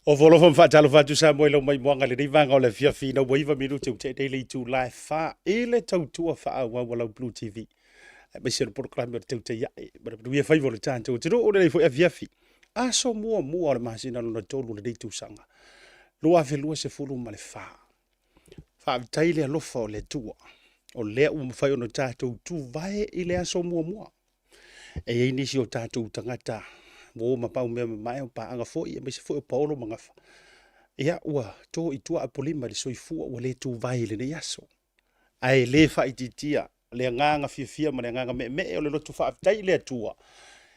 O volo fa fatalo fatu sa mo lo mai moanga le rivanga o le fia fina waiva minuti u te daily to live fa ele tautua fa wa wala Blue TV. Ba se por klam te te ya ba du fa volo tanto te o le fo fia fi. A so mo mo o masina no tolu le tu sanga. Lo ave lo se fulu male fa. Fa taile lo fo le tua. O le u fa no tato tu vai ile aso mo mo. E inisi o tato tangata. Mo ma pau me mai pa anga fo ia me se fo paulo manga fa ia ua to i tua apolima le soifua ua le tu vai le yaso ai le fa ititia le nganga fia ma le nganga me o le lotu fa tai le tua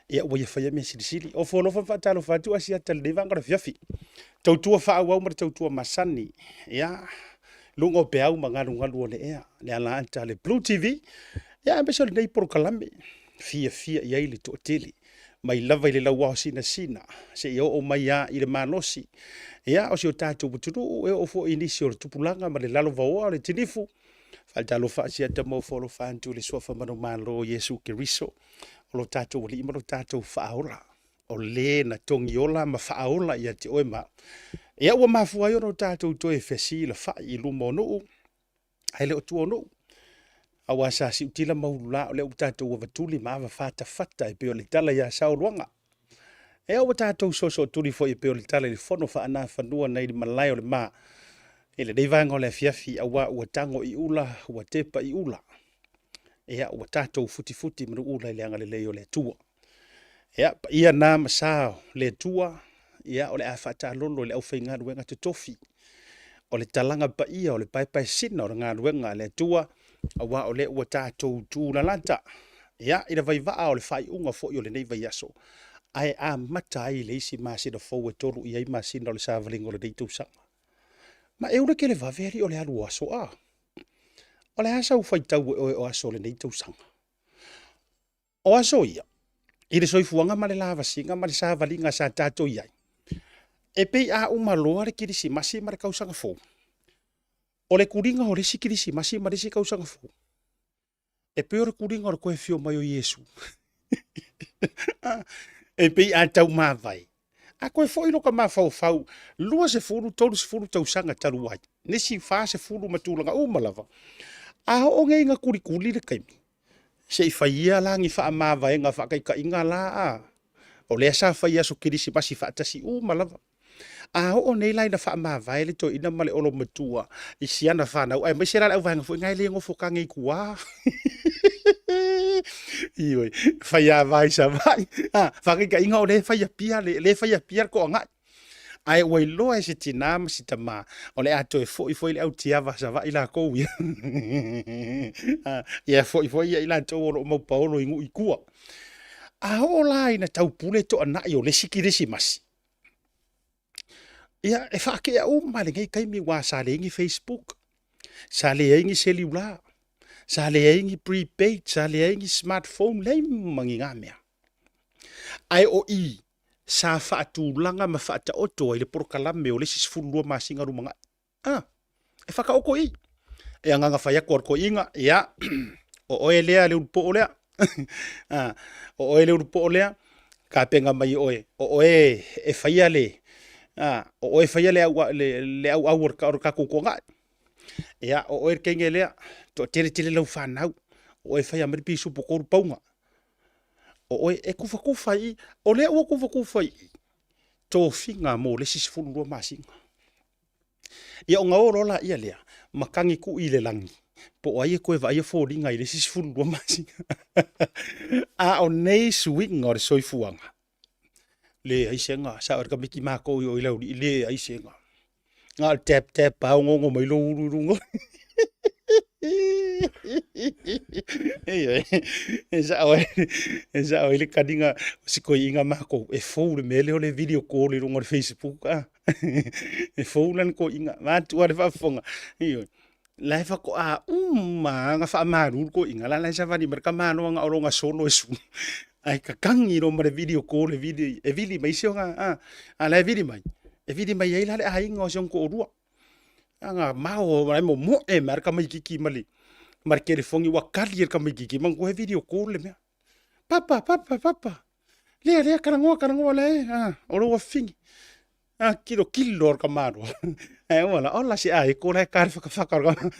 ia ua ia fa ia me sili o fo lo fa talo fa tu asia tal le vanga fia fi tau tua fa wa ma tau tua masani ia lungo pe au manga ngalu le ia le ala anta le Blue TV ia me so le nei por kalame fia ia ile to tele mai lava ile lawa sina se yo o mai ya ile manosi ya o se tatu buturu e o fo inisio tupulanga ma le lalo vaoa le tinifu faltalo fa sia tamo folo fantu le sofa mano malo Yesu Keriso o lo tatu li mo tatu faola o le na tongiola ma faola ia te oema ya o mafu ayo no tatu to e fesi la fa i lumo no ele o tu no awa sa si utila maulula o le utatou vatuli ma fata e pe o le tala ia sauruanga. E o utatou so tuli fo i pe o le tala le fono fa ana fanua nei malai o le ma. E le deivanga o le fiafi awa ua tango i ula, ua tepa i ula. E a ua tatou futi manu ula i le anga le leo le tua. E a ia na masao le tua, ia o le afata lolo le au whaingadu wenga te tofi. O le talanga pa ia o le pai sina o le ngadu wenga le tua. Awa o le ua tātou tū na lanta. Ia, ina vai vaa o le whai unga fo i o le nei vai aso. Ai a mata ai le isi masina fau e toru i ai masina o le sāvalingo le deitou sanga. Ma e ura ke le vaveri o le alu aso a. O le asa u whai tau o aso le deitou sanga. O aso ia. I le soifuanga ma le lava singa ma le sāvalinga sa tātou iai. E pei a umaloa le kirisi masi ma le kausanga fau. O le kuringa o le sikirisi masi ma le si kausanga fo. E pe o le kuringa o le koe fio mai o Yesu. E pe a tau mawai. A koe fo ilo ka mawhau. Lua se furu, tolu se furu tau sanga taru wai. Nesi wha se furu matulanga umalava. A ho o ngei nga kuri le kaimi. Se i whaia la ngi wha mawai nga wha kai ka inga la a. O le asa whaia so kirisi masi wha tasi umalava. A o nei lai na wha mawai le to ina male olo matua. I siana whanau. Ai, mai se rara au vanga fo ngai le ngofo ka ngai kua. Ioi, whaia vai sa vai. Whakai ka inga o le whaia pia, le whaia pia ko ngai. Ai, wai loa e se tinama si tama. O le ato e foi le au tiava sa vai la kou ia. Ia foi ia ila tau olo mau paolo ingu i kua. A o lai na tau pule to anai o le sikirisi masi. Ia, e whaake au male ngai kaimi wā sa le ingi Facebook, sa le ingi cellular, sa le ingi prepaid, sa le ingi smartphone, le mangi ngā mea. Ai o i, sa whaatūlanga ma whaataoto i le porokalame o le sisfurua masinga rumanga. E whakaoko i. E anganga whaiako arko inga, ia, o oe lea le urupo o lea. O oe le urupo o lea, ka penga mai oe. O oe e whaia le. O e whaia le au or ka kukonga. Ia, o e kenge lea, to tere lau whanau. O e whaia maripi supo koru paunga. O e kufa i, o lea ua kufa i. Tō whinga mō le sisifunu rua masinga. Ia o ngā oro la ia lea, makangi ku i le langi. Po o aia koe wa aia fōringa i le sisifunu rua masinga. A o nei suinga o le soifuanga. Le aisenga sa or ka miki mako yo ila le aisenga nga tap pa ngo mai lo urungo esa o ile kadinga siko inga mako e fo le mele o le video call le ngo Facebook e fo lan ko inga ma tu ar fa fonga iyo la fa ko a ma nga fa maru ko inga la sa va di merka mano nga oronga solo esu ai ka kangi ro mare video call e video mai sionga la video mai ai la le ai ngo sion ko rua anga mau mai mo e marka mai kiki mali markere fongi wa kali ka mai kiki man ko video call le me papa le karangoa le o ro fingi kilo ka maro. Wala, ola si ai, ko lai kari whakawhaka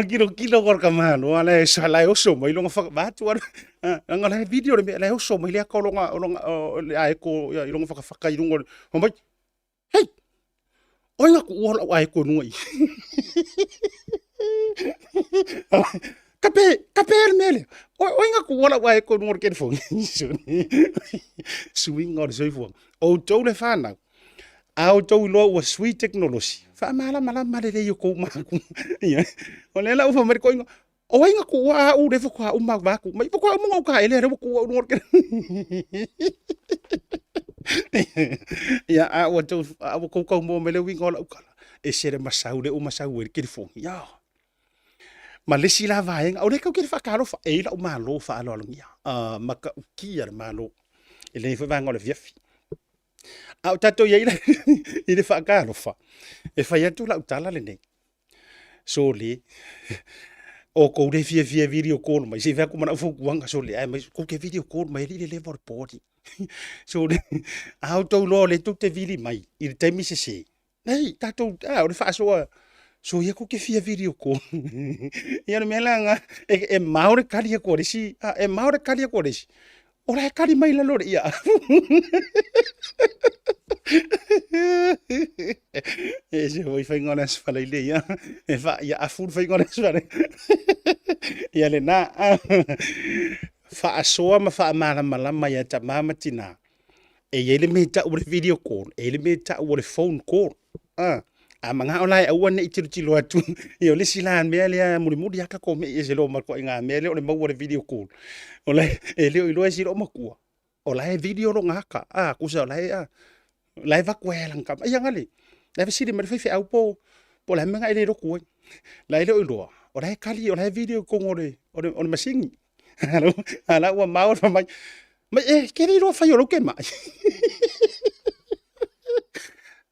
kilo ka maro, ala sa lai oso mo, ilonga whakabatu, anga lai video le lai oso mo, ilea kolonga, ai ko, ilonga whakawhaka, ilonga, homai, hei, oinga ku uola ai ko nunga i. Kape mele, oinga ku uola ai ko nunga ke fongi. Swing or so o tau le whanau. Ao tau loa ua sweet technology. Wha mala male yo kou maku. O le la ufa mari ko inga. O inga ku ua au le whakua umak waku. Mai whakua umunga uka ele rewa ku ua unor ke. Ia a ua tau awa kou mo mele winga ola ukala. E sere masau le o masau e kiri fongi. Ia. Ma lesi la vaenga. O le kau kiri whakaro wha eila o malo wha alo alungia. Maka ukia le malo. Ele ni whanga o le viafi. Au tato ia i le whaakaro wha. E whai atu la utala le nei. So le, o kou le fia video call mai. Se vea kumana ufukuanga so le. Mai kou ke video call mai li le level body. So le, au tau lo le tu te vili mai. I le taimi se se. Nei, tato, o le wha soa. So ia kou ke fia video call. Ia no mea nga, e maore kari a kore si. E maore kari a kore si. Ora kari mai la lore ia. E se voi fai ngona sfala ile ia. E fa ia afur fai ngona sfala. Ia le na. Fa asoa ma fa mala mai ata mama tina. E ele meta o video call, ele meta o phone call. A manga olai au ne tilo atu. Io le silan me le muri aka ko me e se lo marko inga me le o le mau o video call. Olai e le ilo e siro makua. Olai video lo ngaka. Kusa olai lai va kwela ngam. Ia ngali. Lai siri me fe au po la menga ile ro ko. Lai le ilo. Olai kali olai video ko ngore o masingi. Ala wa mau mai. Mai keri ro fa yo lo ke mai.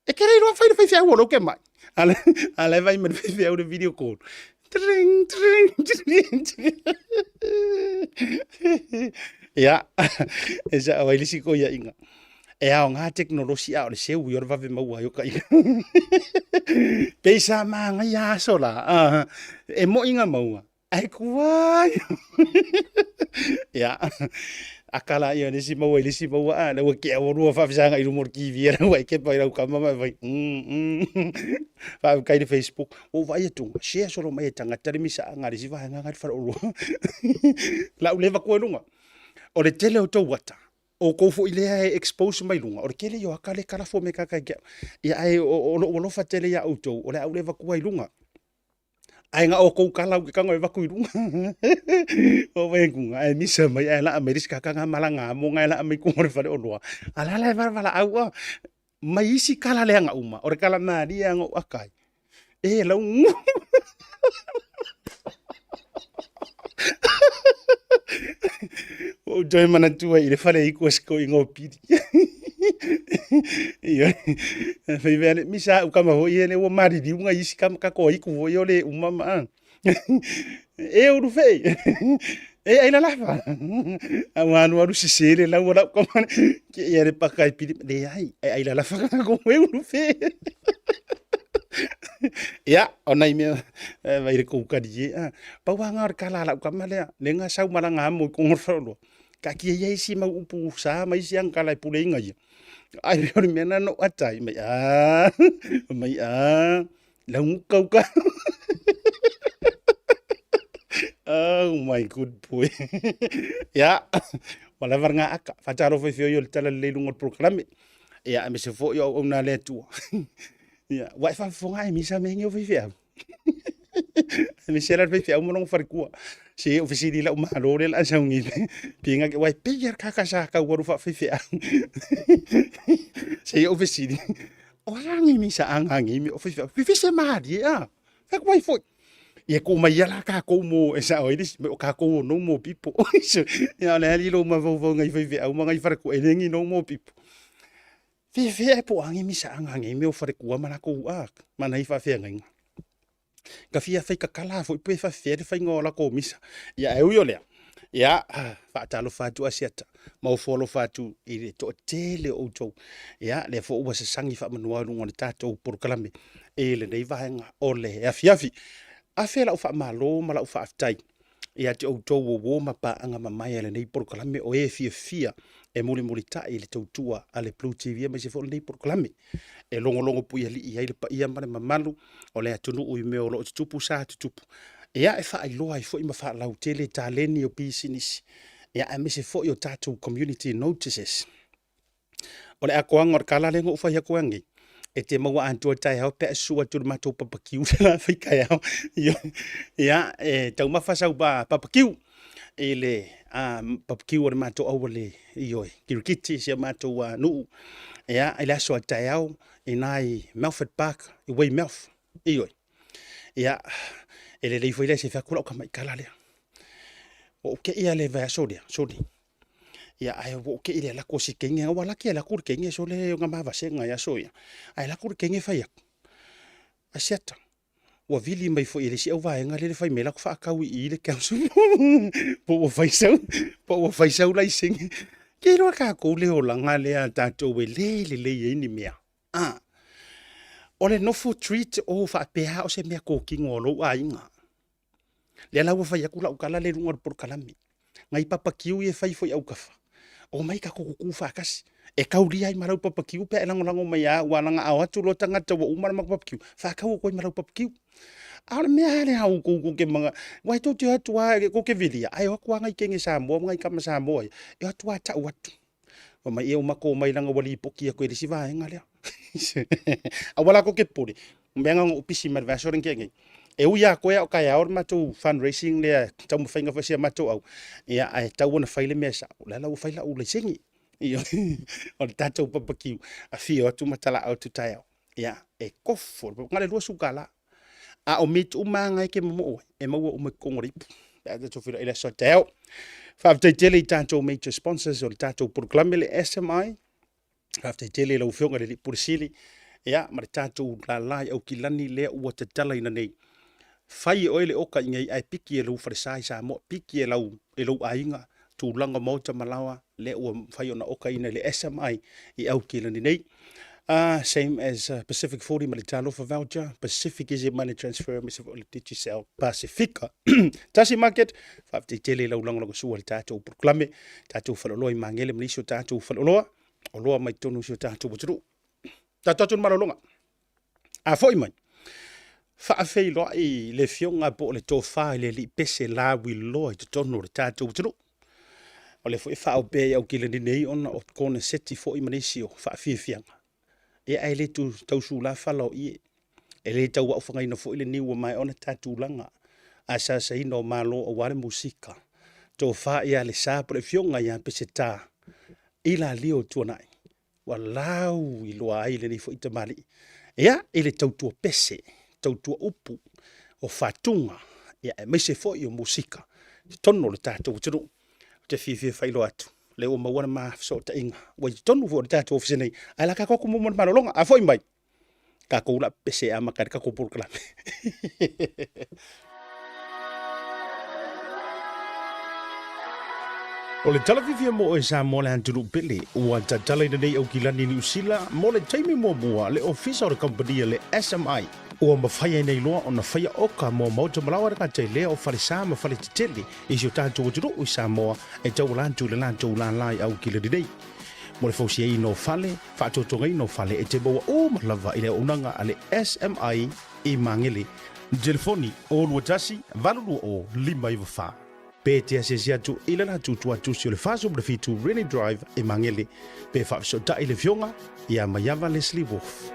E kere iro fai fai au lo ke mai. Ale vai me fai au video call. Tring. Ya. Esa vai lisi ko ya inga. E ao nga teknolosia o le seu yo va ve mau yo kai. Pesa manga ya sola. E mo inga mau. Ai kuai. Ya. Akala ia nisi mau na wa ke o rua fa fanga i rumor ki viera wa ke pa ira ka mama vai fa kai de Facebook o vai tu share solo mai tanga tari misa ngari si va ngari fa o la leva ko lunga o le tele o to wata o ko fo ile expose mai lunga o le kele yo akale kala fo me ka ka ia ai o fa tele ya auto o le au leva ko ai lunga ai nga o ko kala ke ka ngoi va ku lunga o vengunga ai misa mai ai la ameriska ka nga malanga mo nga la mai ku mo fa o loa ala la va au mai isi kala le nga uma o kala na dia ngo akai e la o joy mana tua i le fale i ko sko i ngopi ia fai vele misa u kama ho ia le o mari di unga isi kam ka ko i ku vo yo le umama e o fei e ai la lava anu aru si sele la ora kama ke ia le pakai pidi le ai la lava ko e o fei ya onai me vai re ko kadi pa wa ngar kala la kama le nga sau malanga mo ko ngorfalo ka ki ia isi ma upu sa mai siang kala pulenga ia ai ri mena no atai mai la kau ka oh my good boy ya wala varnga aka fataro foi fio yo tala le lungo programe ya me se fo yo ona le tu ya wa fa fo ngai mi sa me ngi foi fio mi sera foi fio mo no farkua si ofisini la uma lo le la sangi pinga ke wai pier ka sa ka waru fa fio si ofisini orang mi sa angangi mi ofisini fi se mari ya fa wai foi e ko mai ala ka ko mo esa o iris me ka ko no mo pipo ya le ali lo ma vo ngai fe au ngai fara ko elengi no mo pipo fe po angi mi sa angi me o fara ko mana ko mana i fa fe ngai ka fia fe ka kala fo pe fa fe ngola ko misa ya eu yo le Ia, whaatalo whātu asiata. Mau wholo whātu i re to tele o tau. Ia, le fo ua se sangi wha manua runga ni tātou porokalame. E le nei vahenga o le afi afi. Afe lau wha malo, ma lau wha aftai. Ia te o tau o woma pa anga mamai le nei porokalame o e fia. E muli tai le tautua a le Blue TV mai se fo le nei porokalame. E longo pui ali i aile pa ia mane mamalu o le atunu ui meo lo tutupu sa tutupu. Ia e wha loa i fo ima wha lau tele taleni o business. Ia e mese fo i o tātou community notices. O le akoanga o le kalalengo ufa ia koangi. E te maua antua tai hao pe asua tu le matou papakiu la whikai hao. Ia e tau mawhasau ba papakiu. E le papakiu o le matou au le ioi. Kirikiti sia matou nuu. Ia e le asua tai hao i nai Melford Park i Wei Melf. Ioi. Ia ele le foi le se fa kula o kamai kalale o ke ia le va sodi ia ai o ke ile la kosi kenge o la ke la kur kenge so le nga ma va senga ya soya ai la kur kenge fa ya asiata o vili mai foi ile se o va nga le fai me la fa ka wi ile ka su po o fai sau la sing ke ro ka ko le o la nga le ta to we le ni mea o le no for treat o fa pe ha o se me ko kingo lo ainga le la wa fa ya kula o kala le runga por kalami ngai papakiu e fai foi au kafa o mai ka ko fa kasi e kauri ai marau papakiu pe lango mai a wa nga a tu lo tanga to umar mak papakiu fa ka ko marau papakiu a me ale ha ko ke manga wai to te atua ko ke vilia ai o kwa ngai kenge sa mo ngai kama sa mo e atua ta watu o mai e o mako mai langa wali pokia ko e si va ngale a wala ko ke puri menga o pisi mar va soren kenge e uia ko ya ka ya or matou fundraising le tau mawhainga fasia matou au ia ai tau na faile me sa la la faila u le singi ia o tatou papakiu a fio atu matala au tu tai ia e kofo ngale lu sukala a o mit u manga ke mo e mo o me kongori ya te fira ile so tau fa te tele tatou major sponsors o tatou proclame le SMI fa te tele lo fionga le pursili ia ma tatou la lai au kilani le u te tala ina nei fai oile oka ngai ai piki e lu farisai sa mo piki e lau ainga tu langa mota malawa le o fai ona oka ina le SMI I au kilani nei same as Pacific 40 Malitalo for voucher PacificEzy money transfer mis o Digicel Pacifica Tasi Market fa te tele lau langa ko sual tatou proclame tatou faloloi mangele mliso tatou faloloa o loa mai tonu so tatou botru tatou malolonga a foi mai fa fei lo I le fionga po le tofa le li pese la wi lo te tono le tatou tru o le foi fa o pe au kile nei ona o kone seti foi manisio fa fianga e ai le tu tau su la fa lo I e le tau wa fanga ina foi le ni wa mai ona tatou langa asa sa ino malo o wale musika tofa ia le sa po le fionga ia Pesetā Ilalio Tuanai walau I lo ai le ni foi te mali ia ele tau tu pese tautua upu o fatunga ia e mese fo I o musika tono le tatou tunu te fifi failo atu le o mawana ma so ta inga wa tonu fo tatou ofisine ai la ka ko mo malolonga a foi mai ka ko la pese a makar ka ko por kala o le talawhivia mo e sa mo le anturu pele ua tatala ina nei au kilani ni usila mo le taimi mua le ofisa o le company le SMI ua mawhaia nei loa o na whaia oka mo mauta malawa raka te lea o wharisā ma whare te tele I si o tātou aturu o Samoa e tau lantu le lantu lanlai au kilani nei mo le fausia I no whale whaatotonga I no whale e te maua o malawa I le unanga a le SMI I mangele telefoni o lua tasi valulu o 5 pe te asia tu ila na tu si le faso le fitu Rainy Drive e mangele pe fa so ta ile fionga ia mayava Leslie Wolf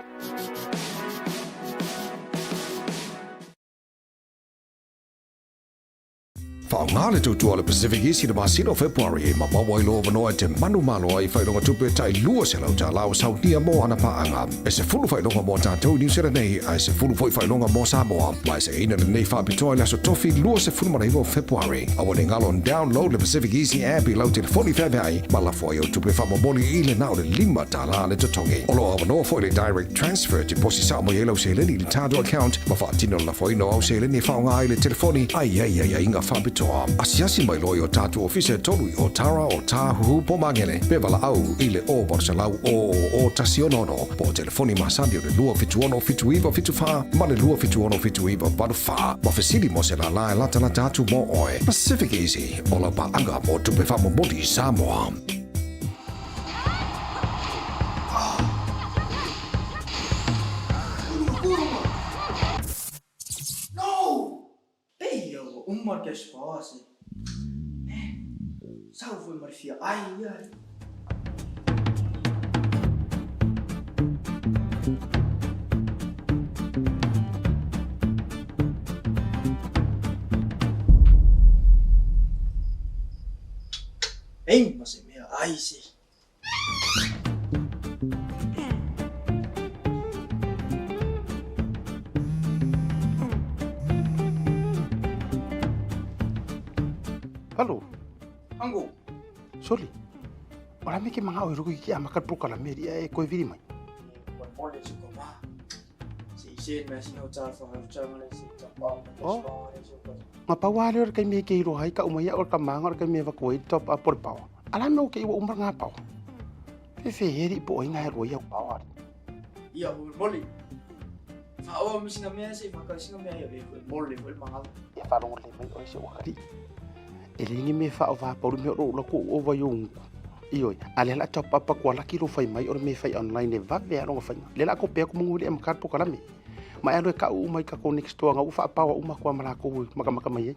Whaongale tautua le PacificEzy le masino February ma mawai lo vanoa te manu malo ai whailonga tupe tai lua se lau ta lao sautia mo ana paanga. E se fulu whailonga mo tātou New Zealand nei, ai se fulu whailonga mo Samoa. Mai se ina nei whapitoa le aso tofi lua se fulu maraivo February. Awa ne ngalon download le PacificEzy app I lau telefoni whawai, ma la fwoi au tupe whamamoli I le nao le 5 ta la le totongi. Olo awa noa fwoi le direct transfer te posi sa mo yelau se leni le tātou account, ma whaatino la fwoi no au se leni whaonga ai le telefoni, ai inga whapitoa toa. Asiasi mai loi o tātu ofise tolu o Tara o Tāhuhu Pomangele. Pevala au ile o Barsalau o Tasi Onono. Po telefoni masandi o le lua fitu ono fitu iwa fitu wha. Ma le lua fitu ono fitu iwa wadu wha. Ma fesili mo se la lae lata la tātu mo oe. PacificEzy o la paanga mo tupe wha mo modi Samoa. Uma que esposa. Salve, Marfia. Ai, ai. Ei, mas é minha. Ai, sim. Halo, Anggo. Soli. Ora me ke manga o ruku ki ama ka proka la meri e ko viri mai. Olha se como. Se mas não tá falando chamar se tá bom. Ma pa wale or kai me ke ro hai ka umai or ka manga or ka me va ko i top up por pau. Ala me o ke umar nga pau. Fe fe heri po ina ro ia pau. Ia o moli. Fa o mi singa me se fa ka singa me ia o moli o manga. E fa ro le mai o se o kari. Elingi me fa o va por me ro ko o va yung. Iyo, ale la top up ko la kilo fai mai or me fai online e va ve ro fai. Le la ko pe ko munguli am kar po kala me. Ma alo ka u mai ka ko next to nga u fa pa wa uma ko mala ko maka mai.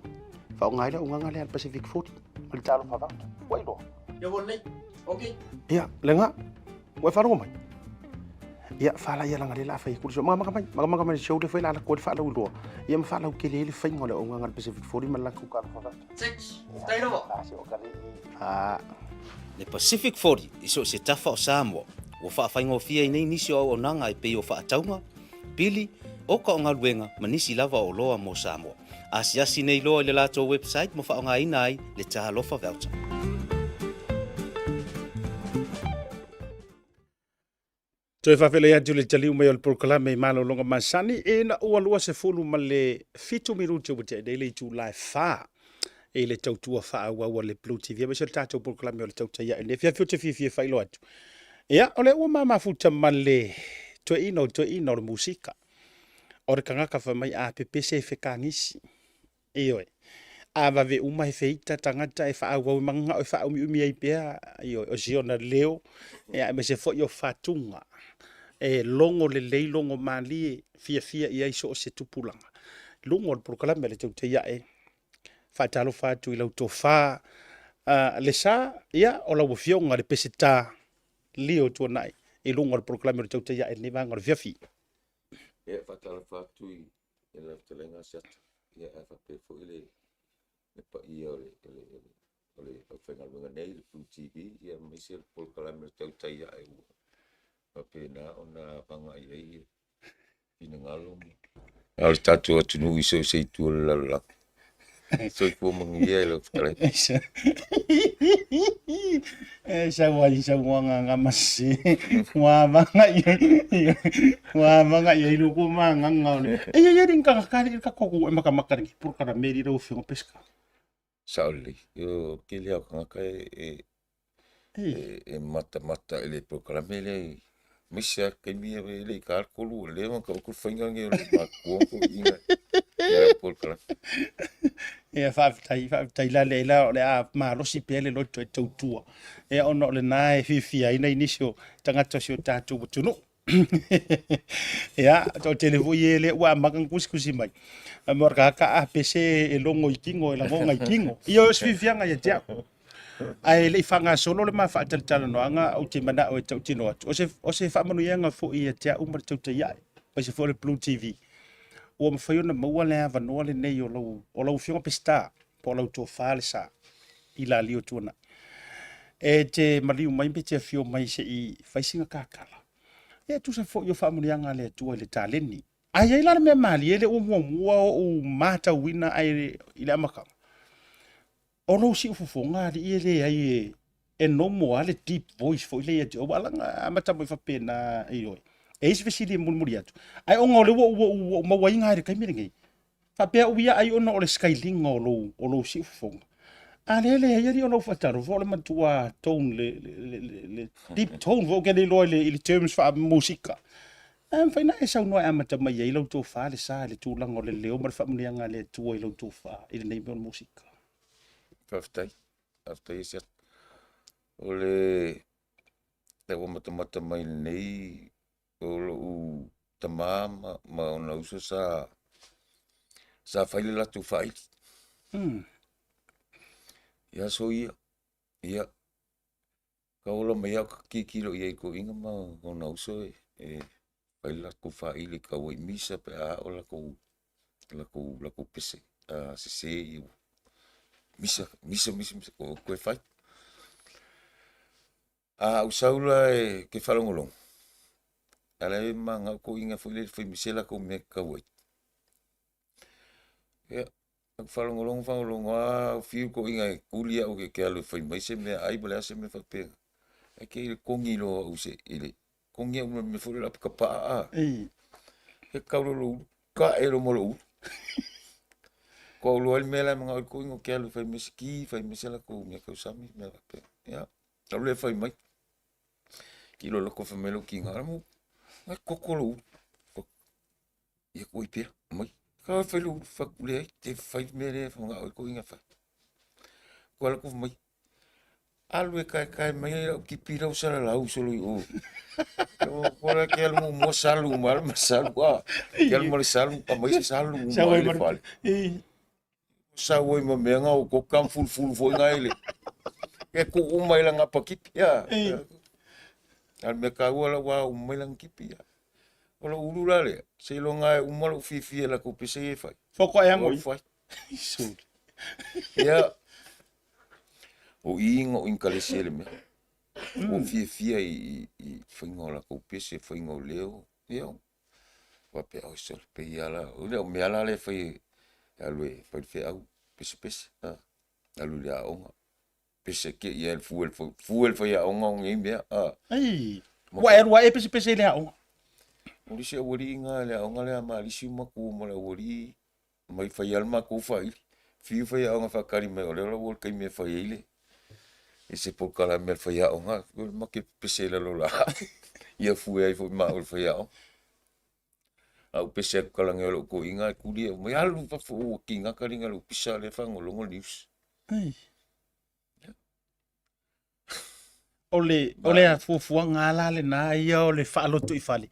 Fa o ngai la unga ngale al Pacific 40. Mal talo fa va. Wai lo. Ya boleh. Okay. Iya, lenga. Wai fa ro mai. Ia fa la ia la ngale la fai ku so maka mai show de fai la ko fa la u lo. Ia ma fa la ke le fai ngole o nga Pacific 40 mala ku ka fa va. Six. Dai ro. Le Pacific 40 iso se tafa o Samoa. O fa faingo fia nei nisi o nanga e pe o fa taunga. Pili o ka nga luenga manisi lava o loa mo Samoa. Asiasi nei loa le lato website mo fa nga inai le talofa voucher. Toi fa fele atu le taliu mai o le proklame malo longa masani e na ua lua se fulu ma le fitu minuti o te daily to live fa. E le tautua wha awa le Blue TV. Ame se le tātou proklame o le tautai ia. Ne fia fiuta fifia whailo atu. Ia, o le ua mamafuta ma le to ino o le musika. O le kangaka wha mai a pepe se whekangisi. Ioi. A vave uma he feita tangata e wha awa manga o wha umi ai pia. Ioi, o siona leo. Ia, ame se fo i o whatunga. E longo le leilongo mali fia ia iso o se tupulanga. Lungo o le proklame le tautai ia e. Fatalo fatu ilau tofa Lesā ia o la wafionga le Pesetā Ilalio Tuanai e lunga le proklame o tautai ia e ne vanga o fiafi. Ia fatalo fatu i la telenga sata ia fa pe fo ile le pa ia ole whenga lunga nei le Blue TV ia misi le proklame o tautai ia e pa pe na ona vanga ia ina ngalo au tatu o tunu iso se tu la so ko mangia lo kale Sa wanga ngamasi wa manga ia ilu ko manga ngale ia ring ka ka ko maka ki por kana meri ro fio pesca sauli yo kilia ka e mata ele programa ele misia ke mi ele calculo le ma ko finga nge ma ko inga ya por kala e fa tai la a ma lo si pele lo to tua e ono le nai fifia ina inisio tangata sio tatu tunu ya to televo yele wa makan kuskusi mai amor ka a pc e longo ikingo e la ngonga ikingo io fifia nga ya tia ai le fanga solo le ma fa tala no anga o te mana o te tino o se fa manu yanga fo ia tia umar tauta ia pa se fo le Blue TV o ma fa yona maua le ava no le nei o lo fio Pesetā po lo to fa Lesā Ilalio Tuanai e te maliu mai pe te fio mai se i faisinga kakala e tu se fo yo fa manu yanga le tu le taleni ai la me mali ele o mata wina ai ile amaka ono si ufufonga di ele ai e nomo ale deep voice fo ile ya wala amata mo fa pena iyo e se vesi le murmuri atu ai onga le wo ma wainga re kai miringi Whapea uia ai ona o le skyling o lo si ufonga. A le ia o lo whataro, vo le matua tone, le deep tone, vo ke le loa le terms wha musika. Whaina e sau noa amata mai e lau tō wha le sa le tūlanga o le leo, mara whamunianga le tua i lau tō wha, i le nei meon musika. Aftai e siat. O le o mata mai nei, o lo u tamama, ma ona uso sa whaile latu whaile. Ia so ia, ka ola mai au ka kikiro ia i ko inga ma ona uso e whaile latu whaile ka wai misa pe a o lako pese, se i misa, koe whai. Usaula e ke whalongolong. Ala e ma ngau ko inga whaile misela ko me ka wai. Ia, whalongolong, whiu ko inga e kulia o ke alu whai mai se mea ai bale ase me whapega. E ke ile kongi loa use ile. Kongi au me whore lapu ka paa. He kaurolo ka e lo molo u. Ko lo al mela mga o ko inga ke alu whai meski, whai mesela ko me ka usami me whapega. Ia, alu le whai mai. Kilo loko whamelo ki ngā ramu. Ngai kokolo u. Ia ko i pia, mai. Ka whailu whakule ai, te whai mere whanga oi ko inga whai. Kua lako mai. Alu e kai mai au ki pira o sara lau solo i o. Kora ke alu mo salu, ma salu a. Ke alu mo le salu, pa mai se salu, ma le whale. Sa oi ma mea ngau, ko kam fulu foi ngai le. Ke ko umai la ngapa kipi, ya. Al me ka ua la wa umai la kipi, ya. Ola urula le, se lo ngai umalo fifi la ko pese e fai. Foko e angoi. Fai. Ya. O ingo inkalese le me. O fifi i fingo la ko pese fingo leo. Ya. Wa pe au sol pe ya la. O le me ala le fai alwe fai fe au pese. Alu le aonga. Pese ke ia fuel fai aonga ngi me. Ai. Wa e pese le aonga. Uri se wori inga le aonga le ama lisi maku mo le wori mai fai alma ko fai. Fiu fai aonga whakari mai o le wol kai me fai ile. E se pokala me fai aonga. Ma ke pese le lola. Ia fue ai fai ma o fai aonga. Au pese kalanga o ko inga kuri mai alu fa fu kinga karinga lo pisa le fangolongo news. Ai. Ole a fufua ngala le na ia o le whaaloto i whale.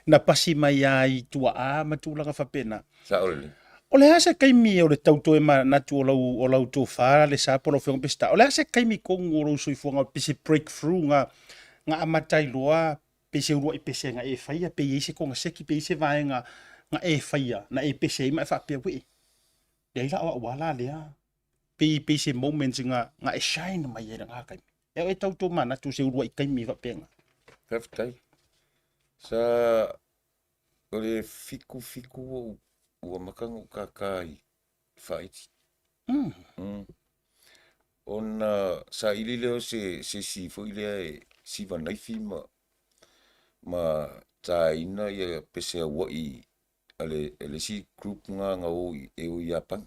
Na pasi mai ai tua a matulanga whapena. Sa ole. Ole ase kaimi o le tautoe ma natu o lau tō whara le sāpolo whengo Pesetā. Ole ase kaimi kongu o lau soifuanga pese breakthrough nga amatai loa pese urua i pese nga e whaia pe eise konga seki pe eise vae nga e whaia na e pese ima e whapea wei. Leila awa wala lea. Pe pese moments nga e shine mai e nga kaimi. E tautoe ma natu se urua i kaimi whapea nga. Perfect. Sa ole fiku ua makango kakai fight. Ona sa ili leo se si fo ile si vanaifi ma ta ina ia pese wa i ale si group nga o e o Japan.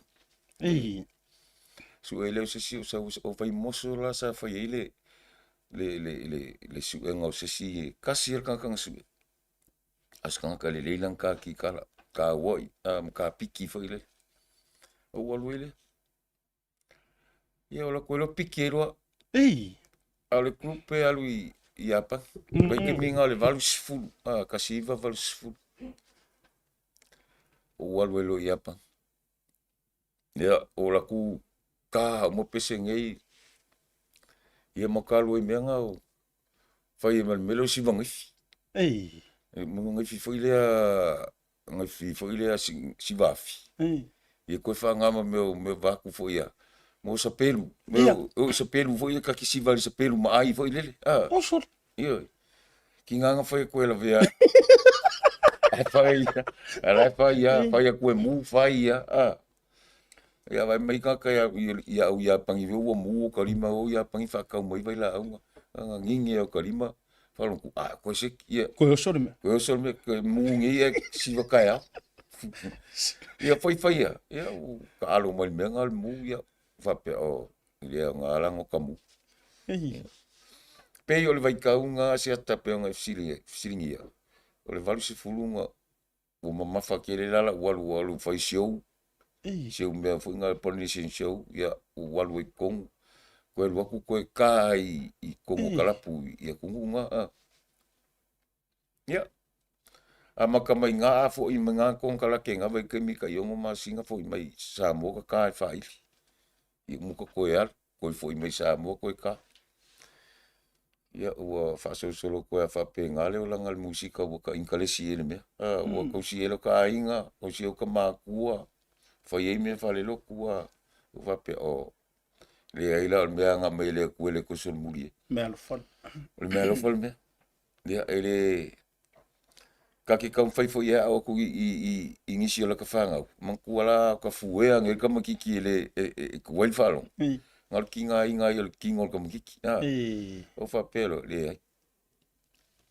So ele se si o vai moso la sa fa ile le su nga se si kasi ka su askanga ka le leilang ka ki ka woi ka piki fo ile o walu ile ia ola ko lo piki ro ale grupe alu i apa pe ke minga le valu sfulu kasi va valu sfulu o walu lo i apa ia ola ku ka mo pese ngei ia mo kalu i menga o fai melo si vangifi mo ngai fi ile ngai fi ile si vafi e ko fa ngama me va ku fo ia mo sa pelu o sa pelu fo ia ka ki si vali sa pelu mai fo ile o so ia ki nganga fo ko ela via fa ia ko mu fa ia ia vai mai ka ia pangi vo mu ka lima o ia pangi fa ka mai vai la ngingi o ka lima ko se ia ko so me ko mu ngi si va ka Ia fai ia. Ia ka alo mai me ngal mu ia fa pe o ia ngalang o kamu. Pe o le vai kaunga se ata pe nga fsilingia. O le valu se fulunga o mamafa ke le lala walu fai show. Show me foi nga Polynesian show ia o walu e kong. Ko e waku ko e kai I kongo kalapu ia kungunga. Ia. A makamai ngā fo I mga kong kalake ngā vai kemi ka iongo ma singa fo I mai Samoa ka kai whaili. I muka koe al, koe fo I mai Samoa koe ka. Ia ua whaasosolo koe a whape ngā leo langa le musika ua ka inkalesi ele mea. Ua kausi elo ka inga, kausi eo ka mākua. Whai ei mea whale lokua. Ua whape o le aila o mea ngā mai lea kue le kosol muri. Mea lofal. O le mea lofal mea. Ia ele kaki kau fai fo ia o ku I ngisi o la ka whangau. Mankua la ka fuea ngel ka makiki ele ku wail whalong. Ngal kinga inga I o le kingol ka makiki. O whapelo le ai.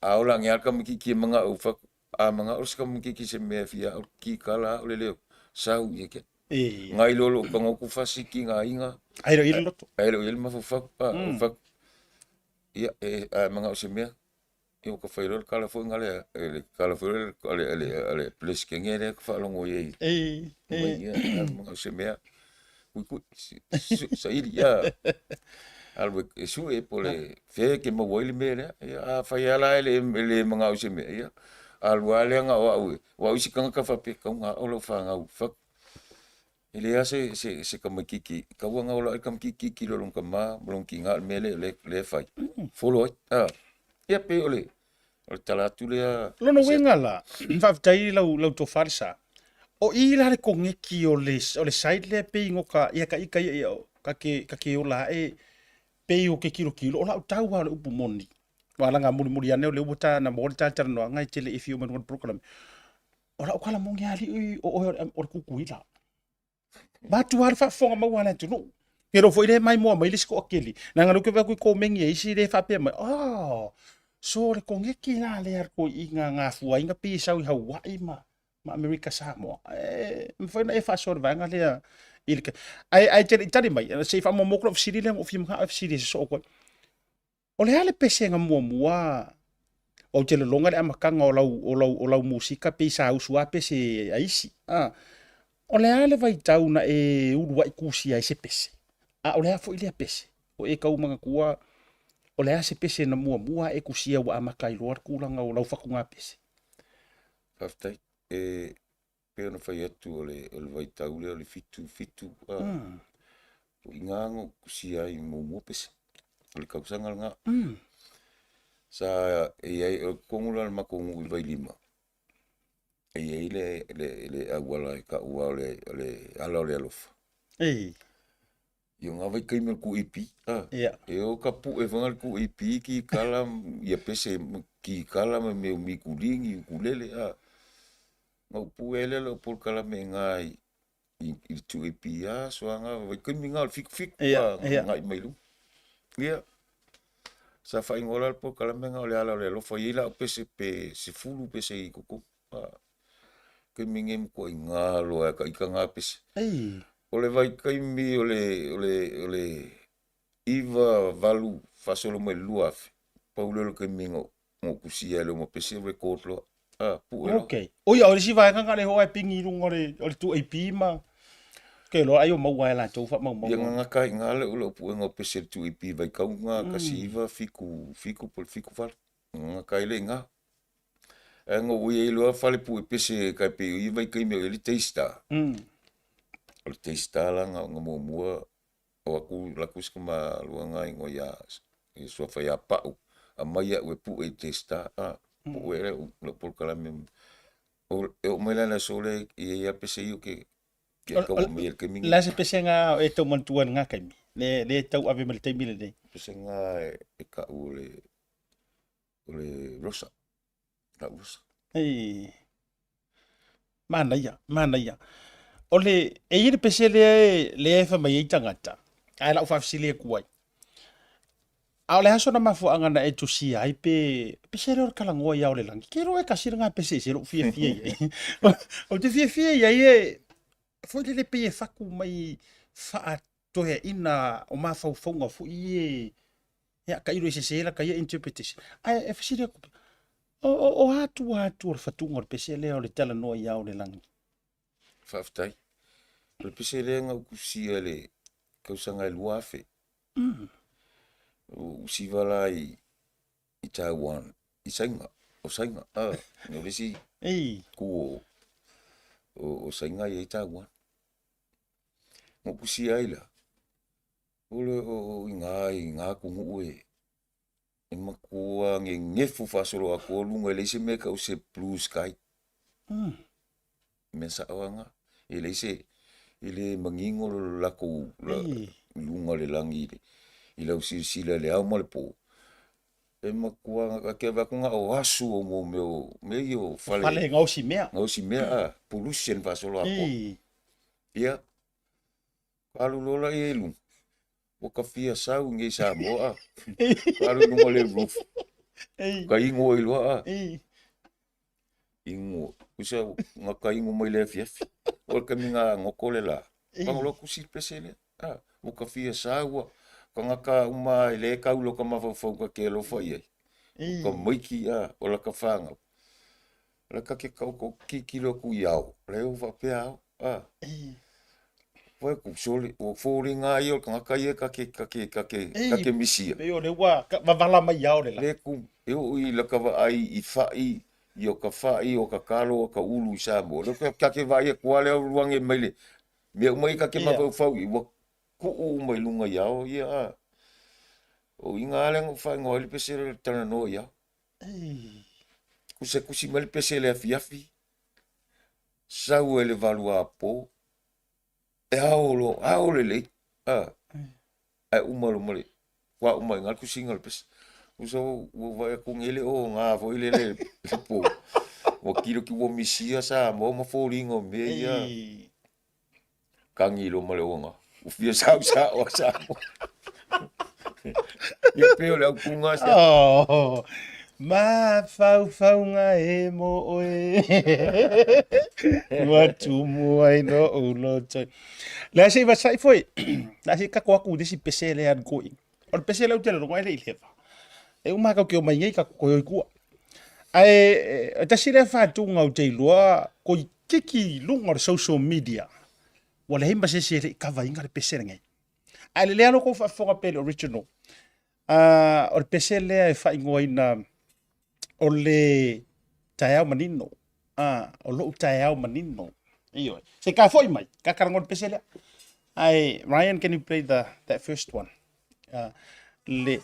Aola ngeal ka makiki mga o whak a mga o ska makiki se mea fia o ki kala o le leo. Sau ia kia. Ngai lolo ka ngoku fasiki nga inga. Airo ili loto. Airo ili mafu whak pa. Whak ia mga o se mea. Yo ka whairol kala fo ngale kala fo ale place ke ngere ka falongo ye ia mga se mea ku sa iria alwe su e pole fe ke mo wile mele ia fa yala ele mga se mea ia alwa le nga wa usi kanga ka fa pe ka nga olo fa nga fa ele ase se ka makiki ka wa nga olo ka makiki ki lo ka ma blong ki nga mele le fa follow ia pe ole o talatu lea Lono wenga la. Whaftai lau to farsa. O I la le kongeki o le side le pe ngoka ia ka ika ia ka ke o la pe o ke kilo o la tau wa le upu moni. Wa la nga muri ane o le uta na mo ta tara no ngai tele if you man program. O la o kala mongi ali o kukuila. Ba tu har fa fonga ma wana tu no. Pero foi le mai mo mai le sko akeli. Na nga ke va ko mengi e si le fa pe mai. So le kongeki la le ar ko nga fua inga pi sau I Hawaii ma America Samoa. Foi na fa so vanga le ilke. Ai tari mai. Se fa mo moklo fsiri le of yimga fsiri so ko. O le ale pese nga mua. O te longa le amakanga o lau musika pe sa usua pese aisi. O le ale vai tau na urua ikusi ai se pese. O le afo ile pese. O kau manga kua o le ase pese na mua kusia wa amakai loar kulanga o lau whakunga pese. Whaftai, peo na whai atu o le vai taule o le fitu. O ingango kusia I mua pese. O le kausangal nga. Sa ai o kongula le makongu I vai lima. Ai le awala ka ua o le ala o le alofa. Yo nga vai kai mel ku ipi o ka pu e vangal ku ipi ki kala ia pese ki kala me mi kulingi kulele nga pu ele lo por kala me ngai I tu ipi so nga vai kai mingal fik ngai mai lu sa fa ingola por kala me nga ole ala ole lo fa ila pese pe se fulu pese I koko kai mingem ko nga lo ka nga pese ole vai kai mi ole iva valu fasolo mai Bluwave paulo kai mingo mo kusia le mo pese record lo puelo okay oia ole si vai nga le ho ai pingi rungo le tu ai pima ke lo ai o mau ai la tau fa mau nga kai nga le lo pu ngo pese tu ipi vai kau nga kasi iva fiku val nga kai le nga ngo ui lo fa le pu pese kai pe iva kai mi le testa o te stala nga mua o aku lakus kama luanga ingo ya so fa ya pa a mai we pu e te sta pu e le por kala mem o mela na sole I ya pese yo ke ka o me ke mingi la se pese nga to mantuan nga kai le tau ave mal te mile de pese nga ka ole rosa la rosa mana ya ole e pese le fa mai tangata ai la fa fsile kuai A le haso na mafuanga na e tusi ai pe sere o kalangoa ia o le langi. Ke roe kasira ngā pese se lo fia ia. O te fia ia e foi le pe e faku mai fa tohe ina o mafaufaunga fu i e ka iro se la ka ia interpretation. Ai e fasiri ko o hatu o fatunga o pese le o le tala no ia o le langi. Faftai. Le pese le nga kusia le kausanga e Bluwave. Usivala i Taiwan. I sainga. O sainga. No lesi. Ku o sainga i Taiwan. Mo kusia ila. Ole o ngā kungu e. E makua ngefu fasolo a ko lunga le se meka o se blue sky. Mesa awanga. Ele se ile mangingo la ko lunga le langi le. Ila usila le au male po. E makua ka va kunga o asu o mo me yo fale. Fale ngausi mea. Ngausi mea pollution fasolo a ko. Ia. Kalu lola e lu. O ka fia sau ngi Samoa. Kalu no le roof. Ka ingo i loa. Ingo. Usa ngaka ingo mai le fiafi. O ka minga ngokole la. Pangolo kusi pesele. O ka fia sau. Ka ngaka uma le kaulo ka mafafau ka kelo fai. Ka maiki o la ka fanga. La ka ke kau ko kilo ku iau. Le o va pe au. Foi ku sole o fori nga yo ka ia ka ke misia. E o le wa va vala mai au le la. Le ku e o i la ka va ai I fai yo ka fai o ka kalo o ka ulu I Samoa. Le ka ke vai ko le ruange mai le. Me mai ka ke ma fau I wa ku o mai lunga yao ia. O inga le fa ngo le pese le tana no ia. Ku se kusi mai pese le afi. Sau ele valua po. E hao le. Ai umalo mole. Wa umai ngal kusinga le pes. Uso wa ku ngele o nga vo ile le po. Wa kilo ki wo misia sa mo folingo me ia. Kangi lo mole o nga. U fia sa o sa. Ia peo le kunga sa. Ma fau nga e mo oe. Watu mo ai no ulo toi. La se va sai foi. La se ka ko ku disi pesele an going. O pesele o tele no ele ileva. E uma ka ke o mai ka ko i ku. Ai ta sire fa tu nga o te loa ko kiki lunga social media. Wala himba se ka va inga pesele ngai. Ai le ano ko fa fo pele original. O pesele e fa ingoa ina o le taeau manino. O lo taeau manino. Iyo. Se ka foi mai. Ka karangon pesele. Ryan, can you play that first one? Le.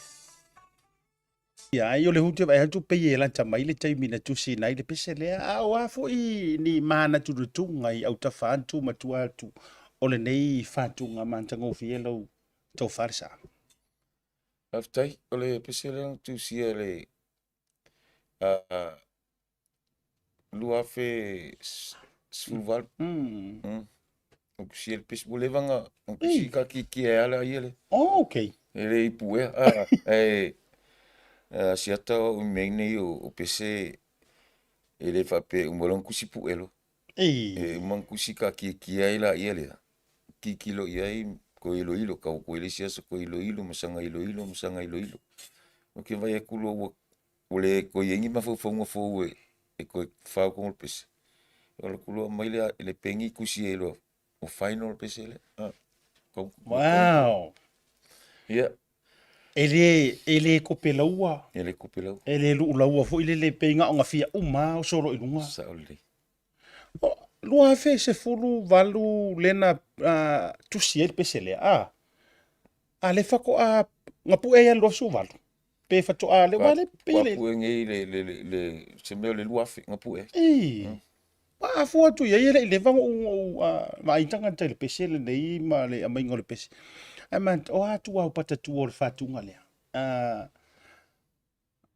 Yo le hutu vai tu pe ye lanta mai le taimi na tusi nai le pesele. Wa foi ni mana tu tunga I au tafantu matua tu. O le nei fatunga mantango fielo to farsa. Aftai o le pesele tu sia le Bluwave sulval. O kusi le pes bolevanga. O kusi ka ki ala ile. Oh, okay. Ele ipue siata o mengne o pese ele fa pe umolon kusi puelo. Man kusi ka ki ila ile. Ki kilo ia ko ilo ka ko ile sia ko ilo masanga ilo. O ke vai kulo ole ko yengi ma fo e ko fa ko pese. O kulo mai le pengi kusi ilo. O final pesele. Wow. Yeah. Ele kopelaua. Ele luulaua fo ile le peinga o ngafia uma o solo I lunga. Sauli. Lua fe se fulu valu lena tusi ele pesele a le fako a ngapu e lo su valu. Pe fato a le wale pele. Ngapu ngi le se me le lua fe ngapu e. Wa fo tu ye le vango ma itanga tele pesele nei ma le amainga le pese. Man o atu au patatu o le fatunga lea.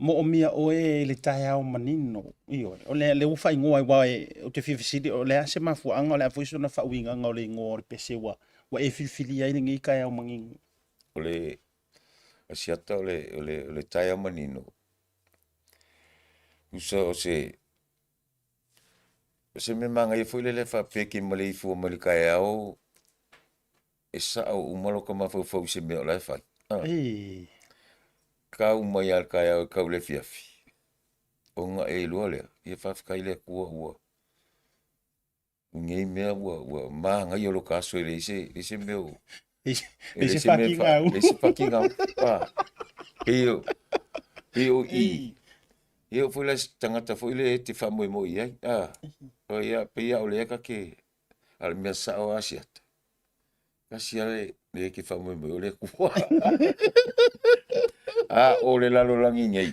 Mo o mia o le taeau manino. Iyo, o le ufa ingoa wae o te fifisidi o le ase mafuanga o le afuiso na fauinga o le ingoa o le pese wa e fifili ai ngi kai au mangingo. O le Asiata ole taia manino. Usa o se memanga ia foi le fa peki male fu male kai au e sa o umalo kama fo se me la fa. Ka umai al kai au ka le fiafi. Onga e lole ia fa kai le ku Ngei mea ua maa ngai olo kaso ele ise meu. Ise fucking au. Ise fucking au. Peo i. Ia foi la tangata foi le te whamoe mo i ai. O ia pia o le eka ke al mea sao asiata. Kasi ale le ke whamoe mo o le kua. O le lalo langi ngai.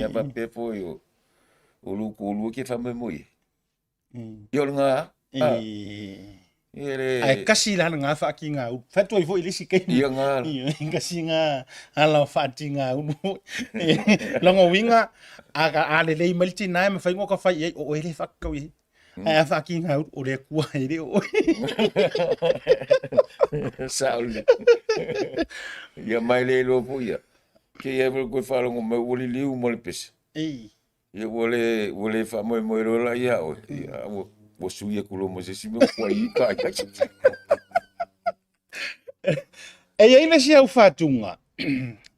Ia pa pepo i o luku ke whamoe mo i. Ia o ngā. Ai kasi la nga fa ki nga fa to fo ilisi ke ia nga kasi nga ala fa ti nga longo winga aga ale le multi na me fa ngo ka fa o ele fa ka wi ai fa ki nga o le ku ai o saul ia mai le lo pu ia ke ia ko fa lo mo o le liu mo le pes ia o le fa mo lo la ia o Wo suia kulo mo se simo kwa ika. Ai na sia ufatunga.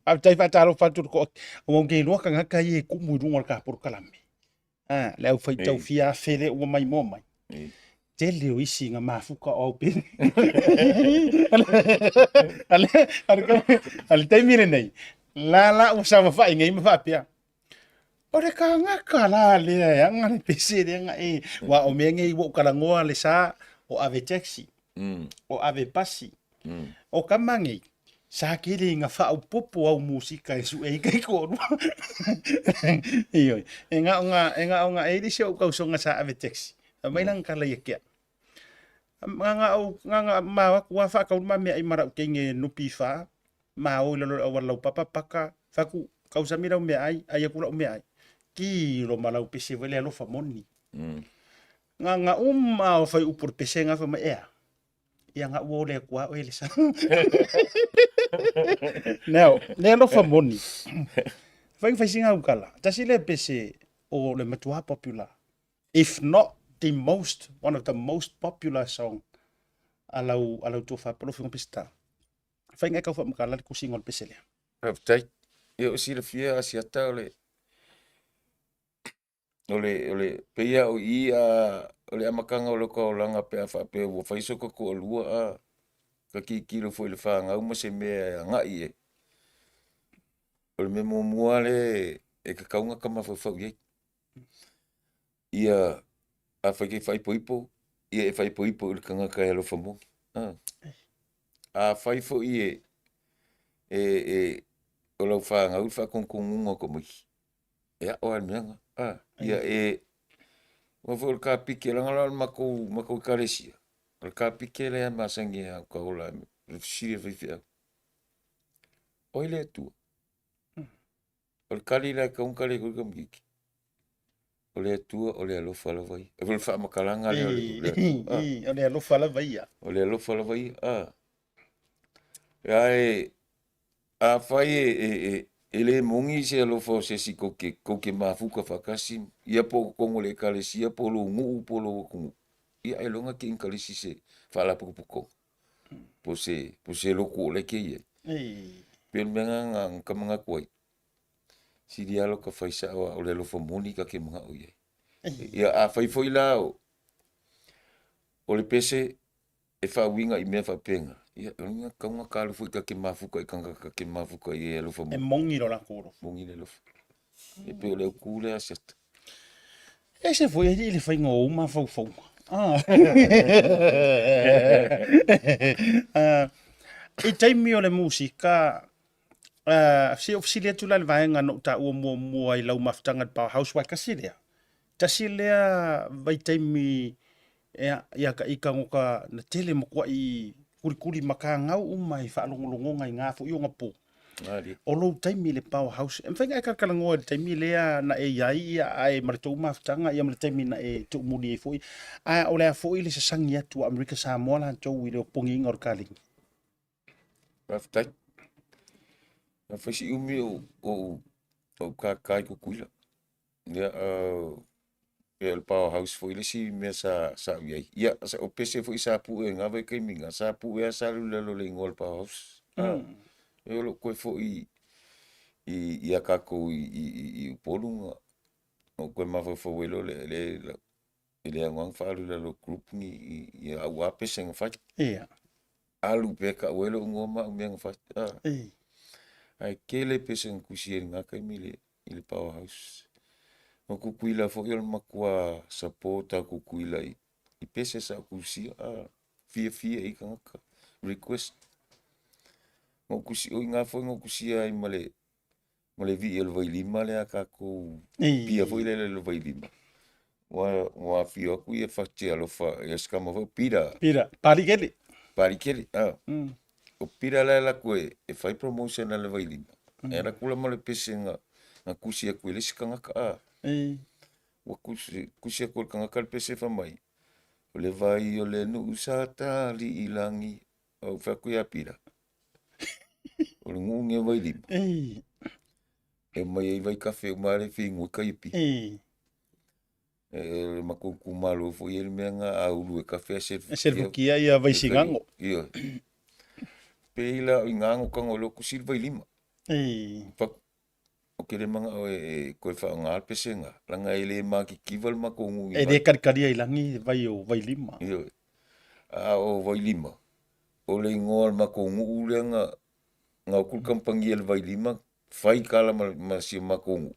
A tai fatalo fatu ko o nge no ka ngaka ye ku mu runga ka por kalame. Le au fai tau fia fele o mai mo mai. Te leo isi nga mafuka o pe. Ale tai mire nei. La o sa fa ngai ma fa pia. Ore ka ngaka la le anga le pese le nga wa o menge i wo kalangoa le sa o ave taxi o ave pasi o kamangi sa kiri nga fa o popo au musika e su e kai ko iyo nga e di show ka so nga sa ave taxi mai lang kala yeke nga ma wa fa ka ma me ai mara ke nge nupi fa ma o lo papa paka fa ku ka usamira me ai ku me ai ki lo malau pese vele alo famoni nga o fai upor pese nga fa ea ia nga wo le kwa o ele sa now le lo famoni fai singa ukala tasi le pese o le matua popular if not one of the most popular song alau tu fa pro fi pesta fai nga ka fa makala ku singol pese le tai eu si le fia asiata ole peia o ia ole amakanga o loko langa pe fa pe wo faiso ko lua ka kilo foi le fanga uma se me ngai ole me mo muale e ka kaunga kama fa ye ia a fa ke fai poipo ia e fai poipo le kanga ka lo famo a fai fo ie o lo fanga u fa con ko mo ia o almenga ia wa for ka pike la mako karesia ka pike le masangi ka ola siri fifia oile tu ol kali la ka un kali ko miki ole tu ole lo fala vai e vol fa makalanga le ole lo fala vai ya a fai ele mongi se lo fo se si ko ke mafuka fakasi ia po kongole kalesia po lo ngu po lo ku ia e longa ke inkalisi se fala po po se lo ko le ke ia pel menga ngang kamanga koi si dia lo ka faisa o le lo fo moni ka ke mga o ia a fai foi la o le pese e fa winga I me fa penga ia nga kaunga kalu foi ka ke mafuka I kanga ka ke mafuka I lo fo e mongi lo la koro mongi le lo e pe le kule aset ese foi ele fai ngo uma fo e taimi o le musika si ofisilia tu la vaenga no ta o mo ai lau maftanga pa housewife kasilia tasilea vai taimi ia ka ikangoka na tele mo kwa I kuri makangau mai fa longo ngai ngafo yo ngapo o lo taimi le powerhouse en fenga ka kala ngo taimi le na e yai ai marto maftanga ia le taimi na e tu muli foi a o le foi le sangia tu America Samoa la to wi le pongi ngor kali aftai Fasi umi o kakai kukuila. Ia el powerhouse foi le si me sa ia. Ia sa o pese foi sa pu e ngave kai minga sa pu e sa lu le ngol powerhouse. E lo ko foi i akako i polunga. O ko ma fo lo le ele angwang fa lu le group ni i a pese nga fa. Ia. Alu pe ka welo ngoma nga fa. Ai kele pese kusi nga kai mile il powerhouse. O kukuila fo il makua sapota kukuila i pese sa kusi fia i kanga request o kusi o nga fo ngo kusi ai male vi el vai lima le aka ko pia fo ile le vai lima wa fio ku e fa te alo fa skama fo pira parikeli o pira la ko e fai promotion le vai lima era kula male pese nga kusi ku ile skanga ka wa kusi ko kanga kal pese fa mai o le vai o le nu usata li ilangi o fa ku ya pira o ngunge vai lima e mai vai kafe mare fingu kai pi makuku malo fo ele menga au e kafe servukia ia vai singango ia peila ingango kango lo kusil vai lima o kele manga ko fa ngal pesenga langa ele ma ki kival ma ko ngu e de karkaria ilangi vai lima ia o vai lima o le ngol ma ko ngu lenga ngau kampangi el vai lima fai kala ma si ma ko ngu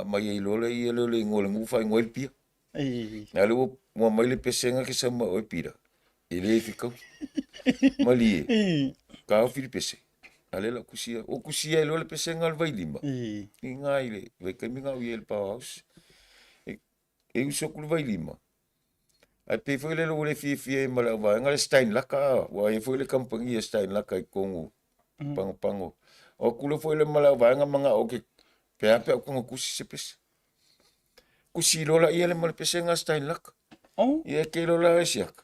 mai e lole i le ngol ngu fai ngol pia ale mo mai le pesenga ke sa ma o pira ele fica mali ka fili pese ale la kusia e lole pesenga al vai lima ngai le vai ka minga i el powerhouse e uso ku vai lima ai pe foi le le fie mala va ngal stein la ka wa e foi le kampangi stein la ka kongu pango o kulo foi le mala va nga manga o ke pe ko kusi se pes kusi lola ia le mal pesenga stein la ia ke lola siak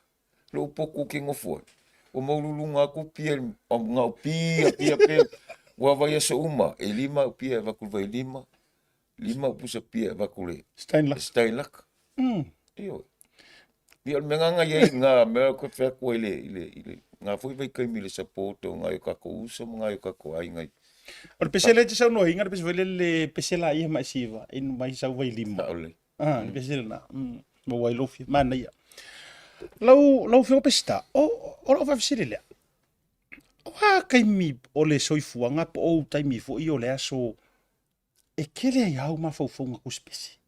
lo poku ke ngofo o maululunga ku pia nga pia wa vai so uma e lima pia va ku vai lima pusa pia va ku le stein la io ia menga nga ia nga me ko fe ko ile nga foi vai kai mile support nga ka ko uso nga ka ko ai ngai o le pesela te sau no inga le pesela le pesela ia mai siva in mai sau vai lima le pesela na mo wai lofi mana ia lau fio pesta o lo fa fisile o ha kai mi o le soifuanga po o tai mi fo i o le aso e kele ai au ma fo nga ku spesi